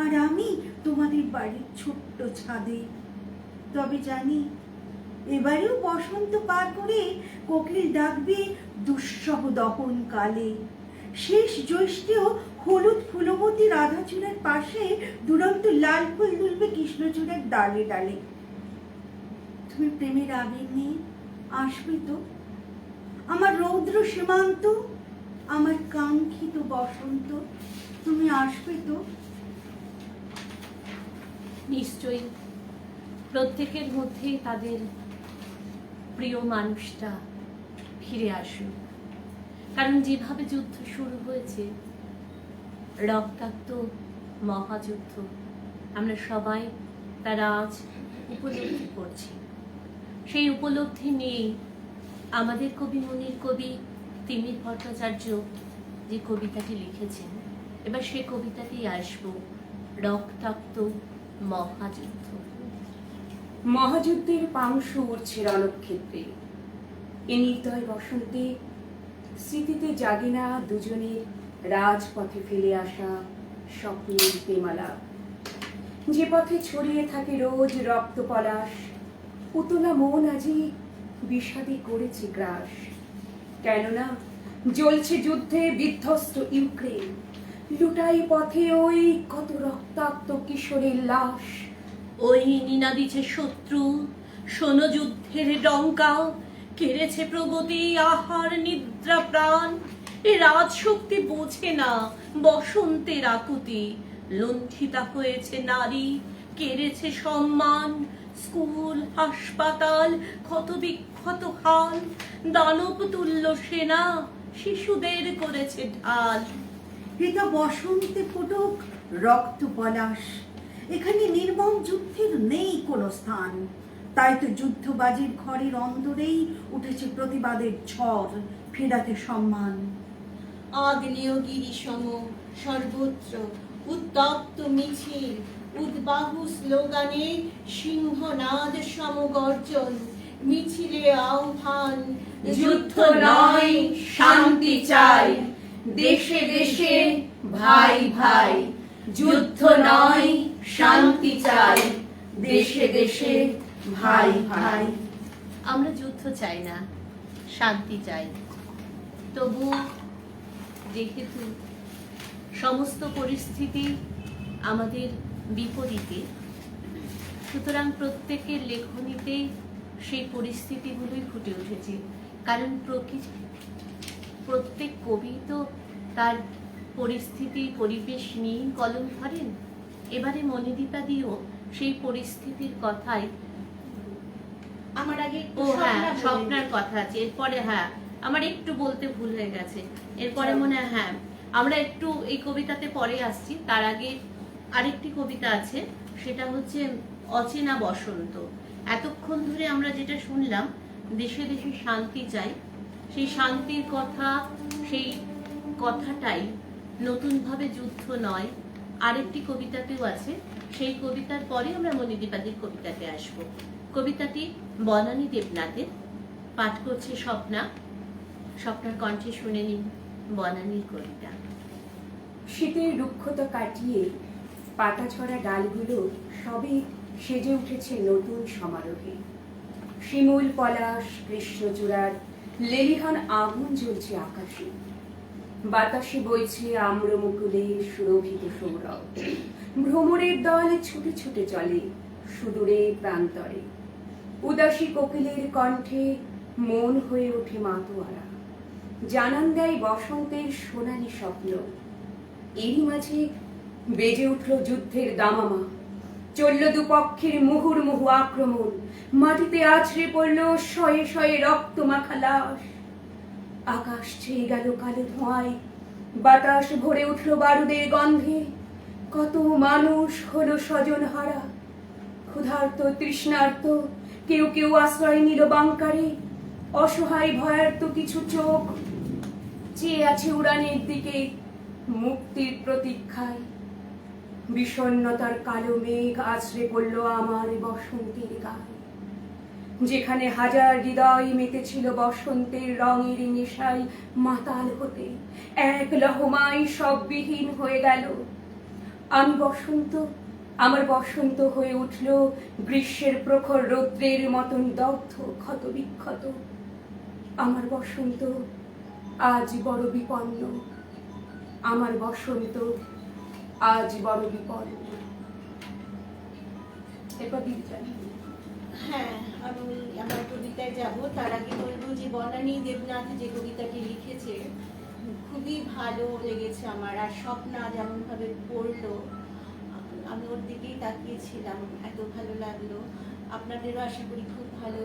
আর আমি তোমাদের বাড়ির ছোট্ট ছাদে। তবে জানি এবারেও বসন্ত পার করে কোকিল ডাকবে দুঃসহ দহন কালে। শেষ জ্যৈষ্ঠেও হলুদ ফুলবতী রাধাচূড়ার পাশে দুরন্ত লাল ফুল দুলবে কৃষ্ণচূড়ার ডালে ডালে। তুমি প্রেমের আবির নিয়ে আসবে তো? আমার রৌদ্র সীমান্ত, আমার কাঙ্ক্ষিত বসন্ত, তুমি আসবে তো? নিশ্চয়ই প্রত্যেকের মধ্যেই তাদের প্রিয় মানুষটা ফিরে আসুক, কারণ যেভাবে যুদ্ধ শুরু হয়েছে, রক্তাক্ত মহাযুদ্ধ, আমরা সবাই তারা আজ উপলব্ধি করছি। সেই উপলব্ধি নিয়ে আমাদের কবি মনির কবি তিমির ভট্টাচার্য যে কবিতাটি লিখেছেন, এবার সে কবিতাতেই আসবো, রক্তাক্ত মহাযুদ্ধ। মহাযুদ্ধের পাংশু উড়ছে রণক্ষেত্রে, এ নির্দয় বসন্তে স্মৃতিতে জাগে না দুজনের রাজপথে ফেলে আসা স্বপ্নের বেমালা, যে পথে ছড়িয়ে থাকে রোজ রক্ত পলাশ। পুতলা মন আজি বিষাদে করেছে গ্রাস, কেননা জ্বলছে যুদ্ধে বিধ্বস্ত ইউক্রেন, লুটাই পথে ওই কত রক্তাক্ত কিশোরের লাশ। ওই নিনাদিছে শত্রু, শোনো যুদ্ধের ডঙ্কা, কেড়েছে প্রগতি আহার নিদ্রা প্রাণ। এ রাজশক্তি বোঝে না বসন্তের আকুতি, লুণ্ঠিতা হয়েছে নারী, কেড়েছে সম্মান। স্কুল হাসপাতাল ক্ষত বিক্ষত হাল, দানব তুল্য সেনা শিশুদের করেছে ঢাল। এটা বসন্তে ফুটুক রক্ত পলাশ, এখানে নির্মম যুদ্ধের নেই কোনো স্থান। তাই তো যুদ্ধবাজির ঘরের অন্তরেই উঠেছে প্রতিবাদের ঝড়, ফেরাতে সম্মান। আগ্নেয় গিরি সম সর্বত্র উত্তপ্ত মিছিল, উদ্বাহু স্লোগানে সিংহনাদ সমগর্জন। মিছিলে আহ্বান, যুদ্ধ নয় শান্তি চাই, দেশে দেশে ভাই ভাই। যুদ্ধ নয় শান্তি চাই, দেশে দেশে ভাই ভাই। আমরা যুদ্ধ চাই না, শান্তি চাই। তবু যেহেতু সমস্ত পরিস্থিতি আমাদের বিপরীতে, সুতরাং প্রত্যেকের লেখনীতে সেই পরিস্থিতিগুলোই ফুটে উঠেছে। কারণ প্রত্যেক কবি তো তার পরিস্থিতি পরিবেশ নিয়ে কলম ধরেন। এবারে মনিদীপাদিও সেই পরিস্থিতির কথাই, আমার আগে ও হ্যাঁ স্বপ্নার কথা আছে, এরপরে হ্যাঁ আমার একটু বলতে ভুল হয়ে গেছে, এরপরে মনে হয় হ্যাঁ আমরা একটু এই কবিতাতে পরে আসছি। তার আগে আরেকটি কবিতা আছে, সেটা হচ্ছে অচেনা বসন্ত। এতক্ষণ ধরে আমরা যেটা শুনলাম, দেশে দেশে শান্তি চাই, সেই শান্তির কথা, সেই কথাটাই নতুনভাবে যুদ্ধ নয় আরেকটি কবিতাতেও আছে। সেই কবিতার পরে আমরা মনিদীপাদির কবিতাতে আসব। কবিতাটি বনানী দেবনাথের, পাঠ করছে স্বপ্না। স্বপ্নার কণ্ঠে শুনে নিন বনানীর কবিতা। শীতের রুক্ষতা কাটিয়ে পাতা ছড়া ডালগুলো সবে সেজে উঠেছে নতুন সমারোহে। শিমুল পলাশ কৃষ্ণচূড়ার লেলিহান আগুন জ্বলছে আকাশে, বাতাসে বইছে আম্রমুকুলের সুরভিত সৌরভ। ভ্রমরের দল ছুটে ছুটে চলে সুদূরে প্রান্তরে, উদাসী কোকিলের কণ্ঠে মন হয়ে ওঠে মাতোয়ারা, জানান দেয় বসন্তের সোনালী স্বপ্ন। এরই মাঝে বেজে উঠল যুদ্ধের দামামা, চলল দুপক্ষের মুহুর্মুহু আক্রমণ, মাটিতে আছড়ে পড়ল শয়ে শয়ে রক্ত মাখা লাশ। আকাশ ছেয়ে গেল কালো ধোঁয়ায়, বাতাস ভরে উঠল বারুদের গন্ধে। কত মানুষ হলো স্বজন হারা, ক্ষুধার্ত তৃষ্ণার্ত, কেউ কেউ আশ্রয় নিল বাংকারে। অসহায় ভয়ার্ত কিছু চোখ চেয়ে আছে উড়ানের দিকে মুক্তির প্রতীক্ষায়। বিষণ্ণতার কালো মেঘ আছড়ে পড়ল আমার বসন্তের গায়ে, যেখানে হাজার হৃদয় মেতেছিল বসন্তের রঙের নেশায় মাতাল হতে, এক লহমায় সব বিহীন হয়ে গেল। আমি বসন্ত, আমার বসন্ত হয়ে উঠল গ্রীষ্মের প্রখর রৌদ্রের মতন দগ্ধ ক্ষত বিক্ষত। আমার বসন্ত আজ বড় বিপন্ন, আমার বসন্ত আজ বড় বিপন্ন। এরপর দিদি জানি। হ্যাঁ, আমি আমার কবিতায় যাব। তার আগে বলবো যে বনানী দেবনাথ যে কবিতাটি লিখেছে খুবই ভালো লেগেছে আমার। আর স্বপ্না যেমন ভাবে পড়লো, আমি ওর দিকেই তাকিয়েছিলাম, এত ভালো লাগলো। আপনাদেরও আশা করি খুব ভালো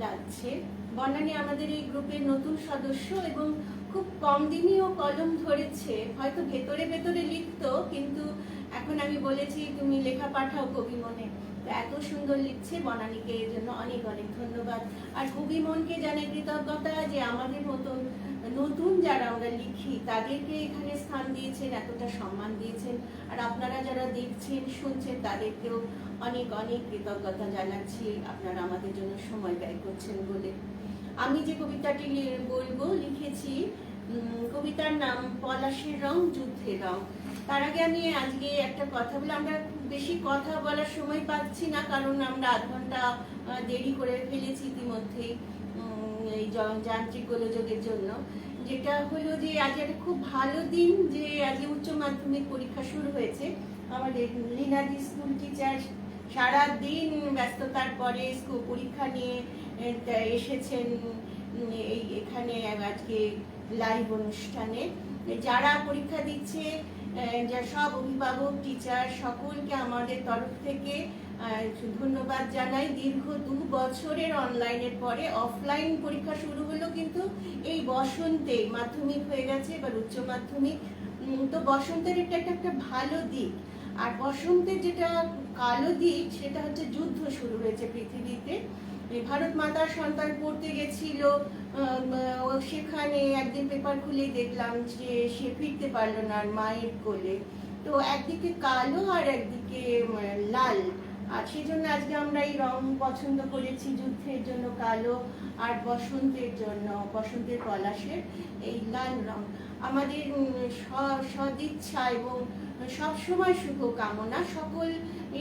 লাগছে। বনানী আমাদের এই গ্রুপের নতুন সদস্য এবং খুব কম দিনই ও কলম ধরেছে। হয়তো ভেতরে ভেতরে লিখতো, কিন্তু এখন আমি বলেছি তুমি লেখা পাঠাও কবি মনে, তো এত সুন্দর লিখছে। বনানীকে এর জন্য অনেক অনেক ধন্যবাদ। আর কবি মনকে জানাই কৃতজ্ঞতা যে আমাদের মতন নতুন যারা আমরা লিখি তাদেরকে এখানে স্থান দিয়েছেন, এতটা সম্মান দিয়েছেন। আর আপনারা যারা দেখছেন শুনছেন তাদেরকেও অনেক অনেক কৃতজ্ঞতা জানাচ্ছি, আপনারা আমাদের জন্য সময় ব্যয় করছেন বলে। আমি যে কবিতাটি বলবো লিখেছি, কবিতার নাম পলাশের রং যুদ্ধের রং। তার আগে আমি আজকে একটা কথা বলি, আমরা বেশি কথা বলার সময় পাচ্ছি না, কারণ আমরা আধ ঘন্টা দেরি করে ফেলেছি ইতিমধ্যেই এই যান্ত্রিক গোলযোগের জন্য। যেটা হলো যে আজ একটা খুব ভালো দিন, যে আজকে উচ্চ মাধ্যমিক পরীক্ষা শুরু হয়েছে। আমাদের লীনাদি স্কুল টিচার সারা দিন ব্যস্ততার পরে স্কুল পরীক্ষা নিয়ে এসেছেন এই এখানে আজকে লাইভ অনুষ্ঠানে। যারা পরীক্ষা দিচ্ছে, যা সব অভিভাবক টিচার সকলকে আমাদের তরফ থেকে ধন্যবাদ জানাই। দীর্ঘ 2 বছরের অনলাইনের পরে অফলাইন পরীক্ষা শুরু হলো, কিন্তু এই বসন্তে মাধ্যমিক হয়ে গেছে, এবার উচ্চ মাধ্যমিক। তো বসন্তের এটা একটা ভালো দিক। আর বসন্তের যেটা কালো দিক সেটা হচ্ছে যুদ্ধ শুরু হয়েছে পৃথিবীতে। ভারত মাতার সন্তান পড়তে গেছিল, সেখানে একদিন পেপার খুলে দেখলাম যে সে ফিরতে পারলো না আর মায়ের কোলে। তো একদিকে কালো আর একদিকে লাল, আর সেই জন্য আজকে আমরা এই রং পছন্দ করেছি, যুদ্ধের জন্য কালো আর বসন্তের জন্য বসন্তের পলাশের এই লাল রং। আমাদের সদিচ্ছা এবং সবসময় শুভ কামনা, সকল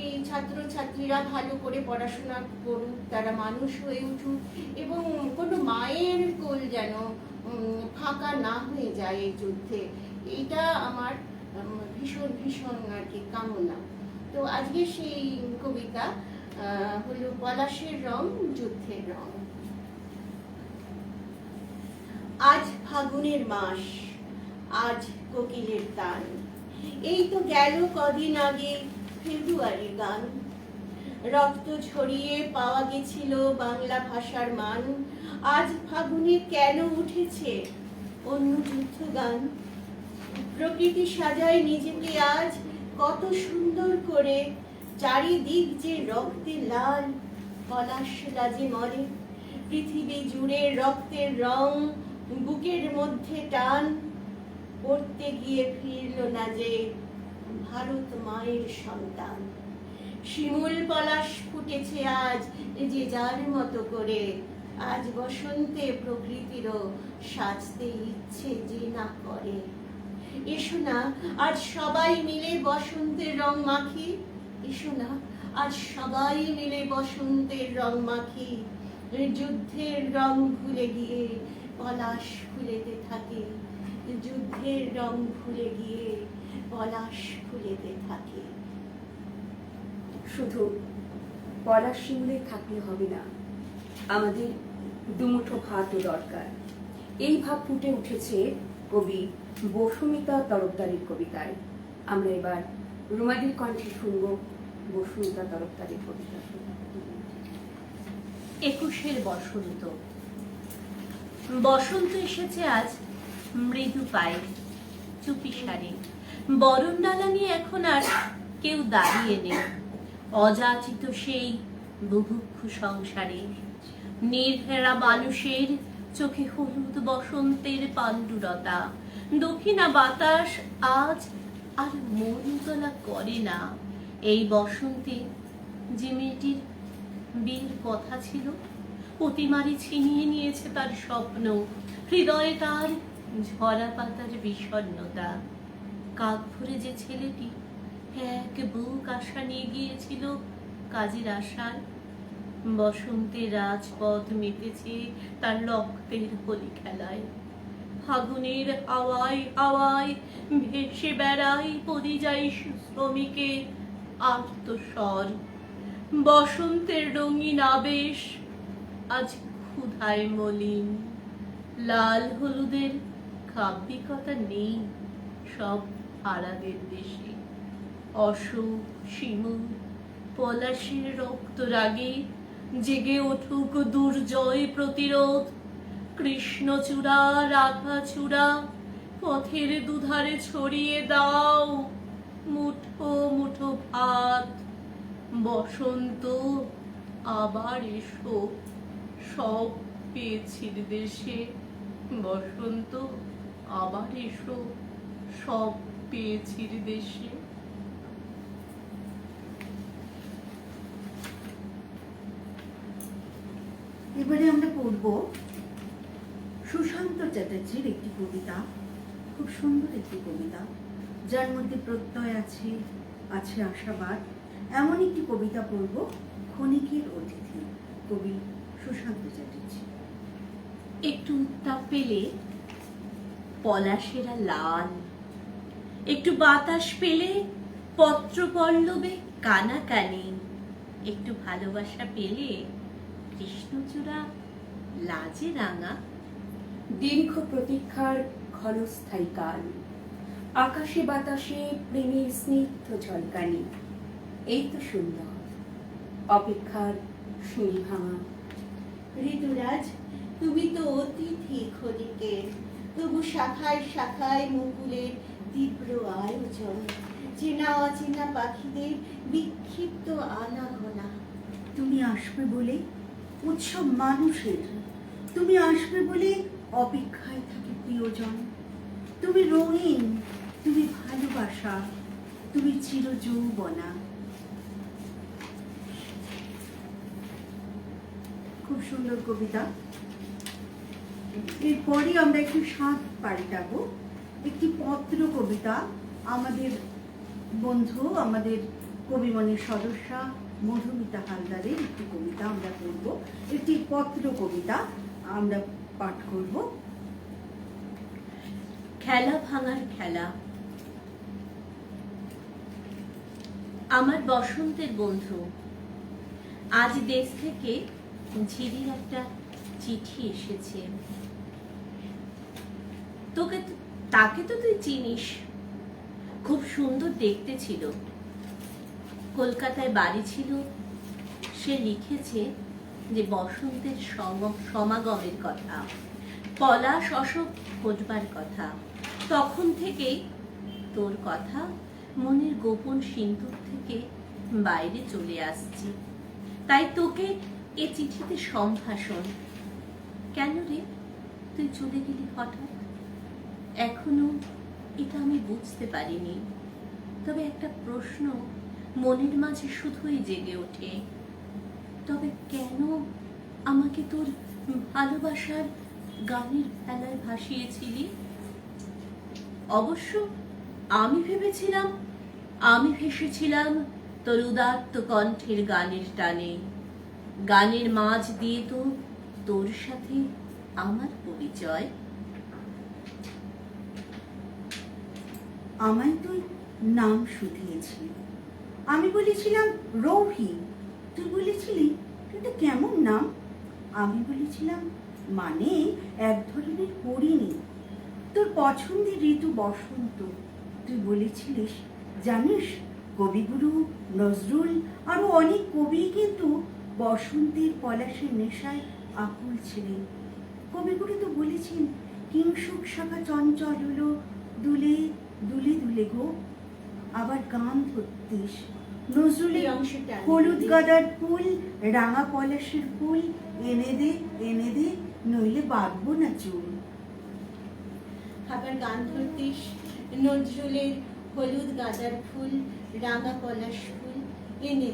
এই ছাত্রছাত্রীরা ভালো করে পড়াশোনা করুক, তারা মানুষ হয়ে উঠুক এবং কোনো মায়ের কোল যেন ফাঁকা না হয়ে যায় এই যুদ্ধে, এইটা আমার ভীষণ ভীষণ আর কি কামনা। তো আজকে সেই কবিতা হলো পলাশের রং যুদ্ধের রং। আজ ফাগুনের মাস, আজ কোকিলের তান, এই তো গেল কদিন আগে ফেব্রুয়ারির গান। রক্ত ঝরিয়ে পাওয়া গেছিল বাংলা ভাষার মান, আজ ফাগুনে কেন উঠেছে অন্য যুদ্ধ গান। প্রকৃতি সাজায় নিজেকে আজ কত সুন্দর করে, চারিদিক যে রক্তে লাল, পলাশ রাজে মরে। পৃথিবী জুড়ে রক্তের রং, বুকের মধ্যে টান, পড়তে গিয়ে ফিরল না যে ভারত মায়ের সন্তান। শিমুল পলাশ ফুটেছে আজ যে যার মতো করে, আজ বসন্তে প্রকৃতিরও সাজতে ইচ্ছে যে না করে। এসো না আজ সবাই মিলে বসন্তের রং মাখি, এসো না আর সবাই মিলে বসন্তের রং মাখি, যুদ্ধের রং ভুলে গিয়ে পলাশ ফুলেতে থাকে, যুদ্ধের রং ভুলে গিয়ে পলাশ ফুলেতে থাকে। শুধু পলাশ শিমুলে থাকলে হবে না, আমাদের দুমুঠো ভাতও দরকার। এই ভাব ফুটে উঠেছে কবি বসুমিতা তরফদারের কবিতায়। আমরা এবার রুমাদির কণ্ঠে শুনব বসুমিতা তরফদারের কবিতা। একুশের বসন্ত। বসন্ত এসেছে আজ মৃদু পায়ে, চুপি সারে। বরণডালা নিয়ে এখন আর কেউ দাঁড়িয়ে নেই, অযাচিত সেই বুভুক্ষু সংসারে। নির্ভেরা মানুষের চোখে হলুদ বসন্তের পাণ্ডুরতা। দক্ষিণা বাতাস আজ আর মন তোলা করে না। এই বসন্তে যে মেয়েটির বিয়ের কথা ছিল, অতিমারি ছিনিয়ে নিয়েছে তার স্বপ্ন। হৃদয়ে তার ঝরা পাতার বিষণ্ণতা। কাক ভরে যে ছেলেটি এক বুক আশা নিয়ে গিয়েছিল কাজের আশার, বসন্তের রাজপথ মেতেছে তার রক্তের হোলি খেলায়। ফাগুনের হাওয়ায় হাওয়ায় ভেসে বেড়ায় পরিযায়ী শ্রমিকের আর্তস্বর। বসন্তের রঙিন আবেশ আজ ক্ষুধায় মলিন। লাল হলুদের কাব্যিকতা নেই সব হারাদের দেশে। অশোক, শিমুল, পলাশের রক্ত রাগে জেগে উঠুক দুর্জয় প্রতিরোধ। কৃষ্ণচূড়া, রাধাচূড়া পথের দুধারে ছড়িয়ে দাও মুঠো মুঠো ভাত। বসন্ত আবার এসো, সব পেয়েছির দেশে। বসন্ত আবার এসো, সব পেয়েছির দেশে। এবারে আমরা পড়ব সুশান্ত চ্যাটার্জির একটি কবিতা, খুব সুন্দর একটি কবিতা, যার মধ্যে প্রত্যয় আছে, আছে আশাবাদ। এমন একটি কবিতা পড়ব, ক্ষণিকের অতিথি, কবি সুশান্ত চ্যাটার্জি। একটু উত্তাপ পেলে পলাশেরা লাল, একটু বাতাস পেলে পত্র পল্লবে কানাকানি, একটু ভালোবাসা পেলে কৃষ্ণচূড়া লাজে রাঙা। দীর্ঘ প্রতীক্ষার ক্ষণস্থায়ী কাল, আকাশে বাতাসে প্রেমের স্নিগ্ধ ঝলকানি। এই তো সুন্দর অপেক্ষার শুনি ভাঙা। ঋতুরাজ, তুমি তো অতিথি ক্ষণিকের, তবু শাখায় শাখায় মুকুলের তীব্র আয়োজন। চেনা অচেনা পাখিদের বিক্ষিপ্ত আনাগোনা। তুমি আসবে বলে উৎসব মানুষের, তুমি আসবে বলে অপেক্ষায় থাকে প্রিয়জন। তুমি রঙিন, তুমি ভালোবাসা, তুমি চিরযৌবনা। খুব সুন্দর কবিতা। এরপরে আমরা একটু স্বাদ পাল্টাবো, একটি পত্র কবিতা। আমাদের বন্ধু, আমাদের কবিমনের সদস্যা মধুমিতা হালদারের একটি কবিতা আমরা পড়ব, একটি পত্র কবিতা আমরা পাঠ করব। খেলা ভাঙার খেলা। আমার বসন্তের বন্ধু, আজ দেশ থেকে ঝিরির একটা চিঠি এসেছে। তাকে তো তুই চিনিস, খুব সুন্দর দেখতে ছিল, কলকাতায় বাড়ি ছিল। সে লিখেছে যে বসন্তের সমাগমের কথা, পলাশ অশোক ঘটবার কথা। তখন থেকেই তোর কথা মনের গোপন সিন্দুক থেকে বাইরে চলে আসছে। তাই তোকে এ চিঠিতে সম্ভাষণ। কেন রে তুই চলে গেলি হঠাৎ? এখনো এটা আমি বুঝতে পারিনি। তবে একটা প্রশ্ন মনের মাঝে শুধুই জেগে ওঠে, তবে কেন আমাকে তোর ভালোবাসার গানের ভেলায় ভাসিয়েছিলি? অবশ্য আমি ভেসেছিলাম তোর উদাত্ত কণ্ঠের গানের টানে, গানের মাঝ দিয়ে তো তোর সাথে আমার পরিচয়। আমায় তুই নাম শুধিয়েছিলি, আমি বলেছিলাম রৌহি, তুই বলেছিলি এটা কেমন নাম? আমি বলেছিলাম মানে এক ধরনের পরিণী। তোর পছন্দের ঋতু বসন্ত, তুই বলেছিলিস জানিস কবিগুরু নজরুল আরো অনেক কবি কিন্তু বসন্তের পলাশের নেশায় আকুল ছিলেন। কবিগুরু তো বলেছেন কিংসুক শাখা চঞ্চল হলো দুলে দুলে দুলে গো। আবার গান ধরতিস নজরুলের এই অংশটা আমি হলুদ বলি। গাঁদার ফুল, রাঙা পলাশের ফুল এনে দে নইলে বাঁধবো না চুল। আবার গান ধরতিস নজরুলের হলুদ গাঁদার ফুল, রাঙা পলাশ ফুল এনে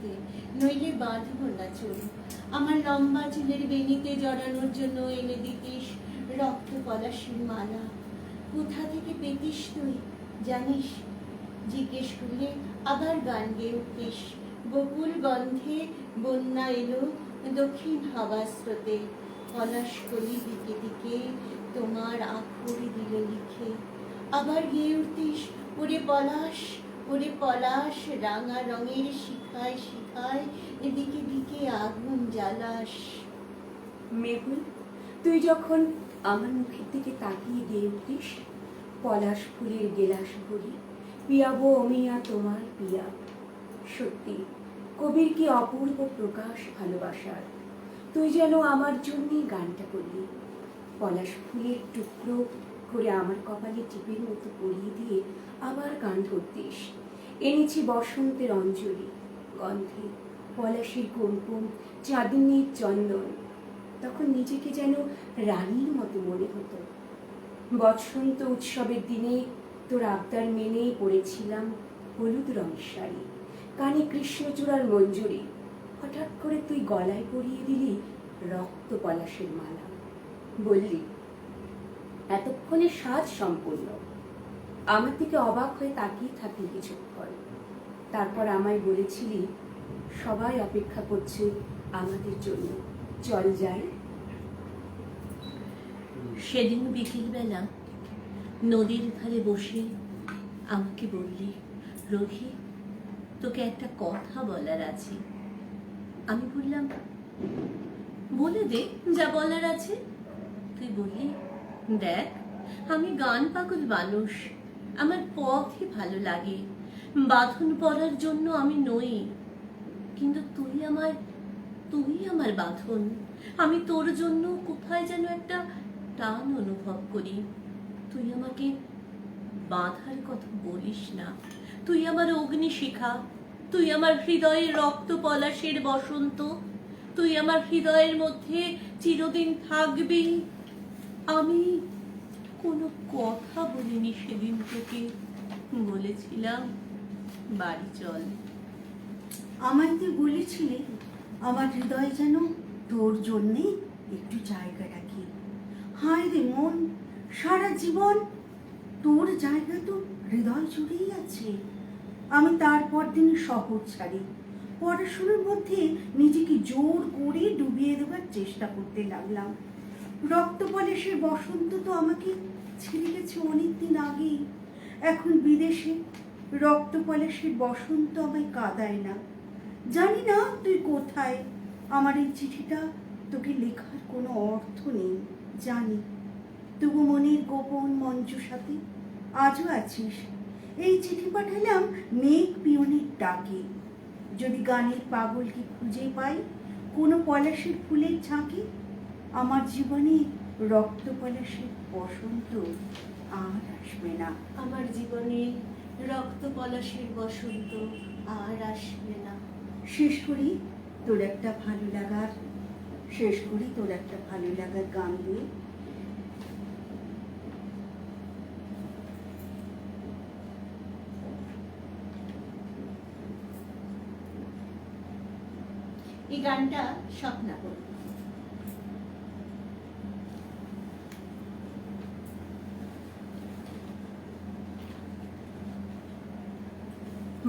দে নইলে বাঁধবো না চুল। আমার লম্বা চুলের বেনিতে জড়ানোর জন্য এনে দিতিস রক্ত পলাশের মালা। কোথা থেকে পেতিস তুই জানিস? জিজ্ঞেস করলে আবার গান গেয়ে উঠতিস, বকুল গন্ধে বন্যা এলো দক্ষিণ হাওয়া স্রোতে, পলাশ কলি দিকে দিকে তোমার আখড়ি দিল লিখে। আবার গেয়ে উঠতিস ওরে পলাশ রাঙা রঙের শিখায় শিখায় এদিকে দিকে আগুন জ্বালাস। মেহুল, তুই যখন আমার মুখের দিকে তাকিয়ে গিয়ে উঠিস, পলাশ ফুলের গেলাস ভরি পিয়াবো অমিয়া তোমার পিয়া। সত্যি কবির কি অপূর্ব প্রকাশ ভালোবাসার। তুই যেন আমার জন্যই গানটা করলি। পলাশ ফুলের টুকরো করে আমার কপালে টিপের মতো পরিয়ে দিয়ে আবার গান ধরতিস। এনেছি বসন্তের অঞ্জলি, গন্ধে পলাশের কুমকুম, চাঁদনির চন্দন। তখন নিজেকে যেন রানীর মতো মনে হতো। বসন্ত উৎসবের দিনে তোর আবদার মেনেই পরেছিলাম হলুদ রঙের শাড়ি, কানে কৃষ্ণচূড়ার মঞ্জুরি। হঠাৎ করে তুই গলায় পরিয়ে দিলি রক্ত পলাশের মালা। বললি এতক্ষণে সাজ সম্পূর্ণ। আমার দিকে অবাক হয়ে তাকিয়ে থাকলি কিছুক্ষণ। তারপর আমায় বলেছিলি সবাই অপেক্ষা করছে আমাদের জন্য, চল যাই। সেদিন বিকেলবেলা নদীর ধারে বসে আমাকে বললি, রোহি তোকে একটা কথা বলার আছে। আমি বললাম বলে দে যা বলার আছে। তুই বললি দেখ আমি গান পাগল মানুষ, আমার পথই ভালো লাগে, বাঁধন পড়ার জন্য আমি নই, কিন্তু তুই আমার বাঁধন। আমি তোর জন্য কোথায় যেন একটা টান অনুভব করি। তুই আমাকে বাঁধার কথা বলিস না, তুই আমার অগ্নিশিখা, তুই আমার হৃদয়ের রক্ত পলাশের বসন্ত, তুই আমার হৃদয়ের মধ্যে চিরদিন থাকবি। আমি কোনো কথা বলিনি সেদিন তোকে, বলেছিলাম বাড়ি চল। আমায় তুই বলেছিলি আমার হৃদয় যেন তোর জন্যে একটু জায়গা রাখি। হায় রে মন, সারা জীবন তোর জায়গা তো হৃদয় জুড়েই আছে। আমি তারপর দিন শহর ছাড়ি, পড়াশোনার মধ্যে নিজেকে জোর করে ডুবিয়ে দেওয়ার চেষ্টা করতে লাগলাম। রক্ত পলাশের বসন্ত তো আমাকে ছেড়ে গেছে অনেকদিন আগেই। এখন বিদেশে রক্ত পলাশের বসন্ত আমায় কাঁদায় না। জানি না তুই কোথায়। আমার এই চিঠিটা তোকে লেখার কোনো অর্থ নেই জানি, তবু মনের গোপন মঞ্জুষাতে আজও আছিস। এই চিঠি পাঠালাম মেঘ পিয়নের ডাকে। যদি গানের পাগলকে খুঁজে পাই কোনো পলাশের ফুলের ঝাঁকে, আমার জীবনে রক্ত পলাশের বসন্ত আর আসবে না। আমার জীবনে রক্ত পলাশের বসন্ত আর আসবে না। শেষ করি তোর একটা ভালো লাগার গান দিয়ে। এই গানটা স্বপ্না করব।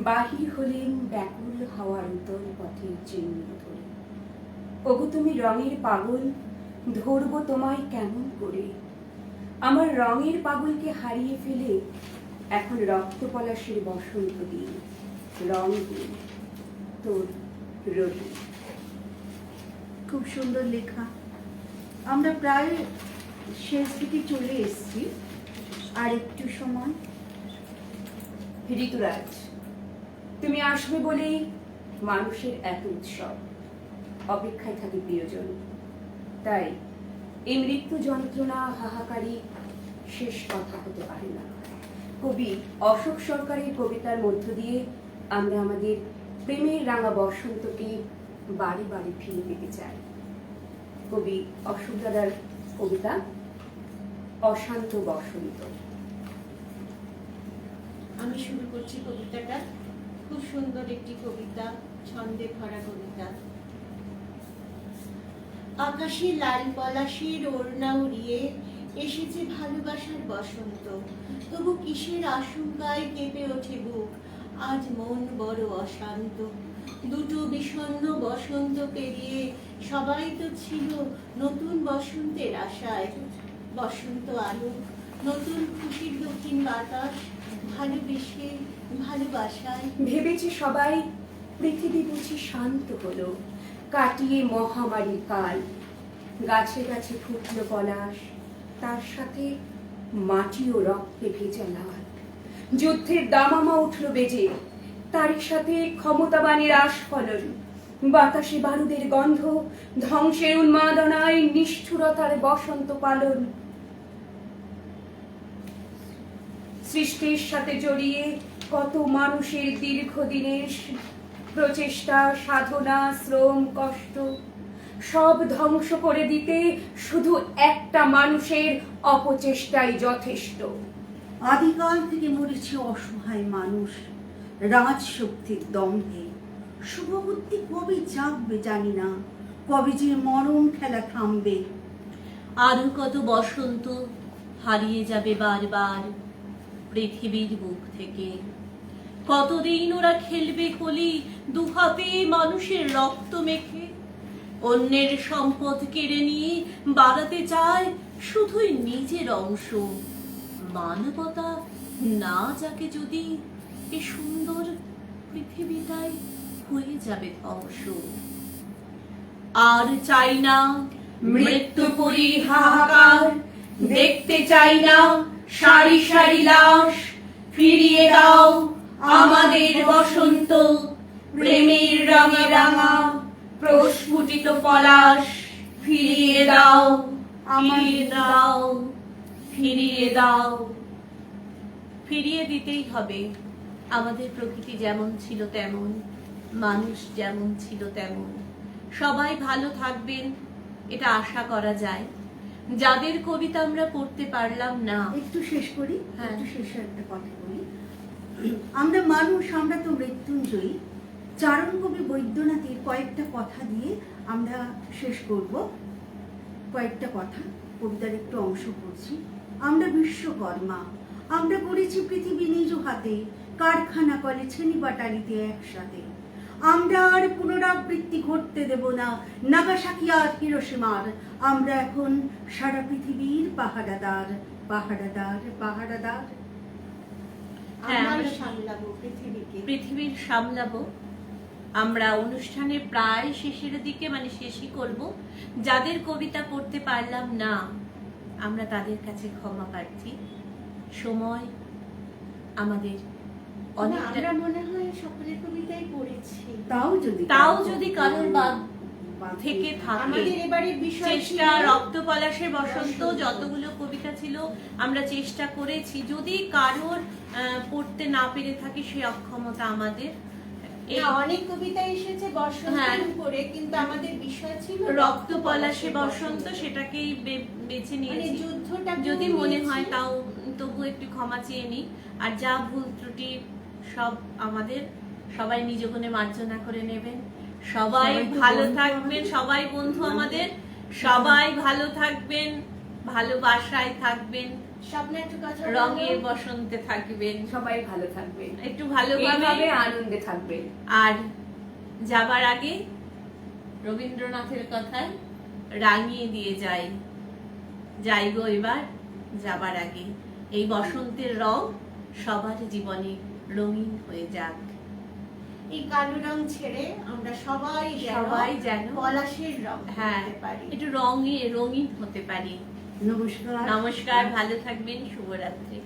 বাহির হলেন ব্যাকুল হওয়ার উত্তর পথের চিহ্ন ধরে। ওগো তুমি রঙের পাগল, ধরবো তোমায় কেমন করে? আমার রঙের পাগলকে হারিয়ে ফেলে এখন রক্ত পলাশের বসন্ত দিন, রং দিন তোর রবি। খুব সুন্দর লেখা। আমরা প্রায় শেষ দিকে চলে এসেছি, আর একটু সময়। ঋতুরাজ, তুমি আসবে বলেই মানুষের এত উৎসব, অপেক্ষায় থাকে প্রিয়জন। তাই এই মৃত্যু যন্ত্রণা হাহাকারী শেষ কথা হতে পারে না। কবি অশোক সরকারের কবিতার মধ্য দিয়ে আমরা আমাদের প্রেমের রাঙা বসন্তকে বাড়ি বাড়ি ফিরে পেতে চাই। কবি অশোক দাদার কবিতা অশান্ত বসন্ত। আমি শুরু করছি কবিতাটা। খুব সুন্দর একটি কবিতা, ছন্দে ভরা কবিতা। আকাশে লাল পলাশের ওড়না উড়িয়ে এসেছে ভালোবাসার বসন্ত। তবু কিসের আশঙ্কায় কেঁপে ওঠে বুক, আজ মন বড় অশান্ত। দুটো বিষণ্ণ বসন্ত পেরিয়ে সবাই তো ছিল নতুন বসন্তের আশায়। বসন্ত আলো, নতুন খুশির দক্ষিণ বাতাস, ভালোবেসে ভালোবাসায়। ভেবেছে সবাই পৃথিবী বুঝি শান্ত হলো, কাটিয়ে মহামারীর কাল। গাছে গাছে ফুটল পলাশ, তার সাথে মাটিও রক্তে ভেজা লাল। যুদ্ধের দামামা উঠল বেজে, তারই সাথে ক্ষমতাবানের আস্ফলন। বাতাসে বারুদের গন্ধ, ধ্বংসের উন্মাদনায় নিষ্ঠুরতার বসন্ত পালন। সৃষ্টির সাথে জড়িয়ে কত মানুষের দীর্ঘদিনের প্রচেষ্টা, সাধনা, শ্রম, কষ্ট সব ধ্বংস করে দিতে শুধু একটা মানুষের অপচেষ্টাই যথেষ্ট। আদিকাল থেকে মরেছে অসহায় মানুষ রাজশক্তির দম্ভে। শুভবুদ্ধি কবে জাগবে জানি না, কবে যে মরণ খেলা থামবে। আরো কত বসন্ত হারিয়ে যাবে বারবার পৃথিবীর বুক থেকে। কতদিন ওরা খেলবে কলি দুহাতে মানুষের রক্ত মেখে। অন্যের সম্পদ কেড়ে নিয়ে বাড়াতে চায় শুধুই নিজের অংশ। মানবতা না যাকে যদি এ সুন্দর পৃথিবীটাই হয়ে যাবে ধ্বংস। আর চাই না মৃত্যুপুরী হাহাকার, দেখতে চাই না সারি সারি লাশ। ফিরিয়ে দাও আমাদের বসন্ত, প্রেমের রঙে রাঙা প্রস্ফুটিত পলাশ। ফিরিয়ে দাও, ফিরিয়ে দাও, ফিরিয়ে দাও। ফিরিয়ে দিতেই হবে আমাদের প্রকৃতি যেমন ছিল তেমন, মানুষ যেমন ছিল তেমন। সবাই ভালো থাকবেন এটা আশা করা যায়। যাদের কবিতা আমরা পড়তে পারলাম না, একটু শেষ করি। হ্যাঁ। একটু শেষে একটা কথা বলি। আমরা মানুষ, আমরা তো মৃত্যুঞ্জয়ী। চারণ কবি বৈদ্যনাথের কয়েকটা কথা দিয়ে আমরা শেষ করব। কয়েকটা কথা, কবিতার একটু অংশ পড়ছি। আমরা বিশ্বকর্মা, আমরা গড়েছি পৃথিবী নিজ হাতে, কারখানা কলে ছেনি বাটালিতে একসাথে। আমরা আর পুনরাবৃত্তি ঘটতে দেব না নাগাসাকি আর হিরোশিমার। আমরা এখন সারা পৃথিবীর পাহারাদার, পাহারাদার, পাহারাদার। হ্যাঁ, আমরা আমরা সামলাবো পৃথিবীকে। পৃথিবীর সামলাবো। আমরা অনুষ্ঠানের প্রায় শেষের দিকে, মানে শেষই করব। যাদের কবিতা পড়তে পারলাম না আমরা তাদের কাছে ক্ষমা প্রার্থী। সময় আমাদের অনেকটা, আমরা মনে হয় সকলের কবিতাই পড়েছি। তাও যদি কারোর বাদ থেকে আমাদের থাকে, এবারের বিষয় চেষ্টা ছিল রক্ত পলাশের বসন্ত, যতগুলো কবিতা ছিল আমরা চেষ্টা করেছি। যদি কারোর পড়তে না পেরে থাকি সে অক্ষমতা আমাদের। না, অনেক কবিতা এসেছে বসন্তের হ্যাঁ। উপরে, কিন্তু আমাদের বিষয় ছিল রক্ত পলাশে বসন্ত, সেটাকেই বেছে মানে নিয়েছি। যুদ্ধটা যদি মনে হয় তাও তবু একটু ক্ষমা চেয়ে নিই। আর যা ভুল ত্রুটি সব আমাদের, সবাই নিজ গুণে মার্জনা করে নেবেন। সবাই সবাই তো ভালো বন্ধু থাকবেন, আমাদের। সবাই বন্ধু আমাদের। সবাই ভালো থাকবেন, ভালোবাসায় থাকবেন, স্বপ্ন একটু কথা রঙের বলো। বসন্তে থাকবেন, সবাই ভালো থাকবেন, একটু এইভাবে ভালোভাবে। আনন্দে থাকবেন। আর যাবার আগে রবীন্দ্রনাথের কথায় রাঙিয়ে দিয়ে যাই গো এবার যাবার আগে। এই বসন্তের রং সবার জীবনে রঙিন হয়ে যাক। এই কালো রং ছেড়ে আমরা সবাই সবাই যেন পলাশের রং হ্যাঁ করতে পারি। একটু রঙিন হতে পারি। নমস্কার। নমস্কার, ভালো থাকবেন, শুভরাত্রি।